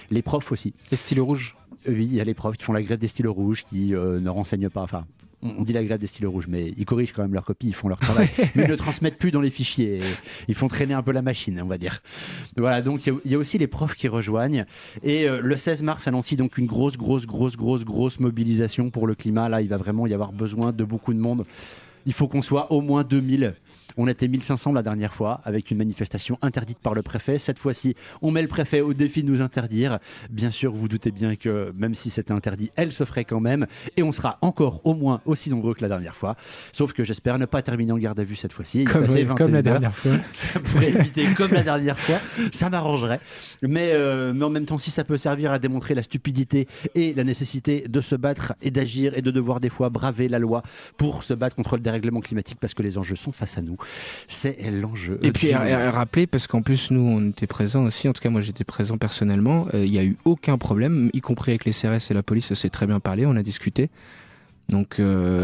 les profs aussi. Les stylos rouges. Oui, il y a les profs qui font la grève des stylos rouges, qui ne renseignent pas, enfin... On dit la grève des stylos rouges, mais ils corrigent quand même leurs copies, ils font leur travail. Mais ils ne transmettent plus dans les fichiers. Ils font traîner un peu la machine, on va dire. Voilà, donc il y a aussi les profs qui rejoignent. Et le 16 mars à Nancy, donc une grosse mobilisation pour le climat. Là, il va vraiment y avoir besoin de beaucoup de monde. Il faut qu'on soit au moins 2000. On était 1500 la dernière fois avec une manifestation interdite par le préfet. Cette fois-ci, on met le préfet au défi de nous interdire. Bien sûr, vous doutez bien que même si c'était interdit, elle se ferait quand même. Et on sera encore au moins aussi nombreux que la dernière fois. Sauf que j'espère ne pas terminer en garde à vue cette fois-ci. Comme la dernière fois. Ça pourrait éviter comme la dernière fois. Ça m'arrangerait. Mais en même temps, si ça peut servir à démontrer la stupidité et la nécessité de se battre et d'agir et de devoir des fois braver la loi pour se battre contre le dérèglement climatique parce que les enjeux sont face à nous. C'est l'enjeu. Et puis à rappeler, parce qu'en plus nous on était présents aussi, en tout cas moi j'étais présent personnellement, il n'y a eu aucun problème, y compris avec les CRS et la police, ça s'est très bien parlé, on a discuté. Donc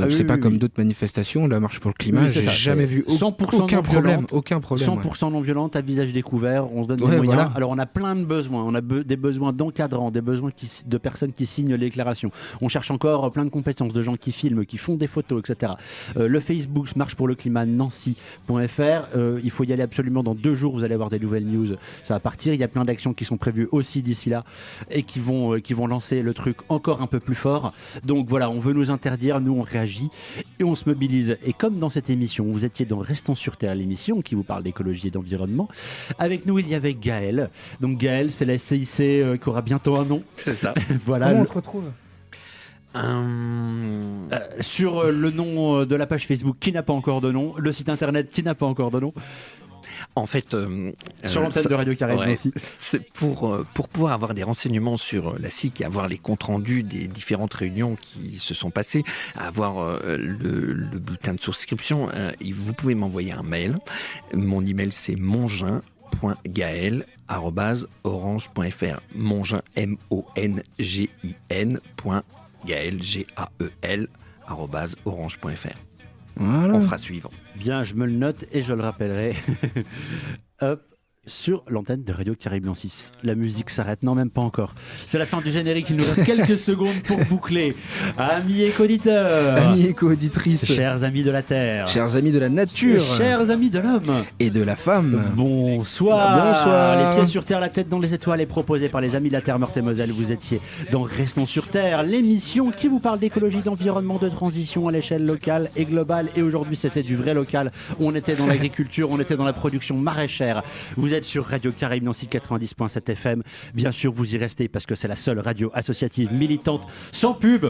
c'est pas comme d'autres manifestations, la marche pour le climat, j'ai jamais vu 100% aucun problème. 100% non violente, à visage découvert, on se donne des Ouais, moyens. voilà. Alors on a plein de besoins, on a des besoins d'encadrants, des besoins de personnes qui signent les déclarations. On cherche encore plein de compétences, de gens qui filment, qui font des photos, etc. Le Facebook marche pour le climat Nancy.fr, il faut y aller absolument dans 2 jours, vous allez avoir des nouvelles news, ça va partir. Il y a plein d'actions qui sont prévues aussi d'ici là et qui vont lancer le truc encore un peu plus fort. Donc voilà, on veut nous interdire, nous on réagit et on se mobilise. Et comme dans cette émission, vous étiez dans Restons sur Terre, l'émission qui vous parle d'écologie et d'environnement, avec nous il y avait Gaël. Donc Gaël, c'est la SCIC qui aura bientôt un nom. C'est ça. Voilà. Comment on te retrouve Sur le nom de la page Facebook qui n'a pas encore de nom, le site internet qui n'a pas encore de nom. En fait, Sur l'antenne de Radio Caraïbes Nancy. c'est pour pouvoir avoir des renseignements sur la SIC et avoir les comptes rendus des différentes réunions qui se sont passées, avoir le bulletin de souscription, vous pouvez m'envoyer un mail. Mon email, c'est mongin.gaël@orange.fr. Mongin, MONGIN.gaël, GAEL, @orange.fr. Voilà. On fera suivre. Bien, je me le note et je le rappellerai. Hop. Sur l'antenne de Radio Caraïbes Nancy. La musique s'arrête, non même pas encore. C'est la fin du générique, il nous reste quelques secondes pour boucler. Amis éco-auditeurs, Amis éco-auditrices, chers amis de la Terre, chers amis de la nature chers amis de l'homme, et de la femme. bonsoir. Bonsoir. Les pieds sur terre, la tête dans les étoiles est proposé par les amis de la Terre, Meurthe et Moselle. Vous étiez dans Restons sur Terre, l'émission qui vous parle d'écologie, d'environnement, de transition à l'échelle locale et globale. Et aujourd'hui, c'était du vrai local. On était dans l'agriculture, on était dans la production maraîchère. Vous êtes sur Radio Caraïbes Nancy 90.7 FM. Bien sûr, vous y restez parce que c'est la seule radio associative militante sans pub,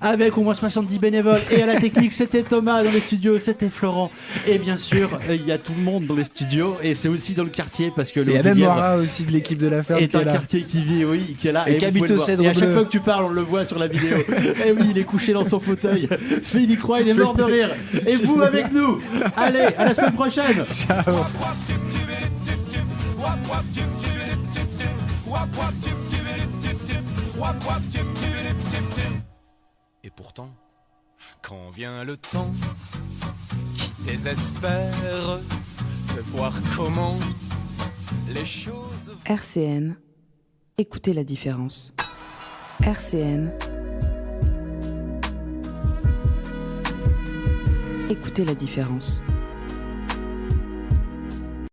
avec au moins 70 bénévoles. Et à la technique, c'était Thomas dans les studios, c'était Florent. Et bien sûr, il y a tout le monde dans les studios. Et c'est aussi dans le quartier parce que le Il y a même Guillaume Laura aussi de l'équipe de la ferme est qui est un là. quartier qui vit, oui, qui est là. Et qui vous habite pouvez le au voir. Cèdre Et à chaque Bleu. fois que tu parles, on le voit sur la vidéo. Et oui, il est couché dans son fauteuil. Phil y croit, il est mort de rire. Et vous avec nous. Allez, à la semaine prochaine. Et pourtant, quand vient le temps qui désespère de voir comment les choses... RCN, écoutez la différence. RCN, écoutez la différence.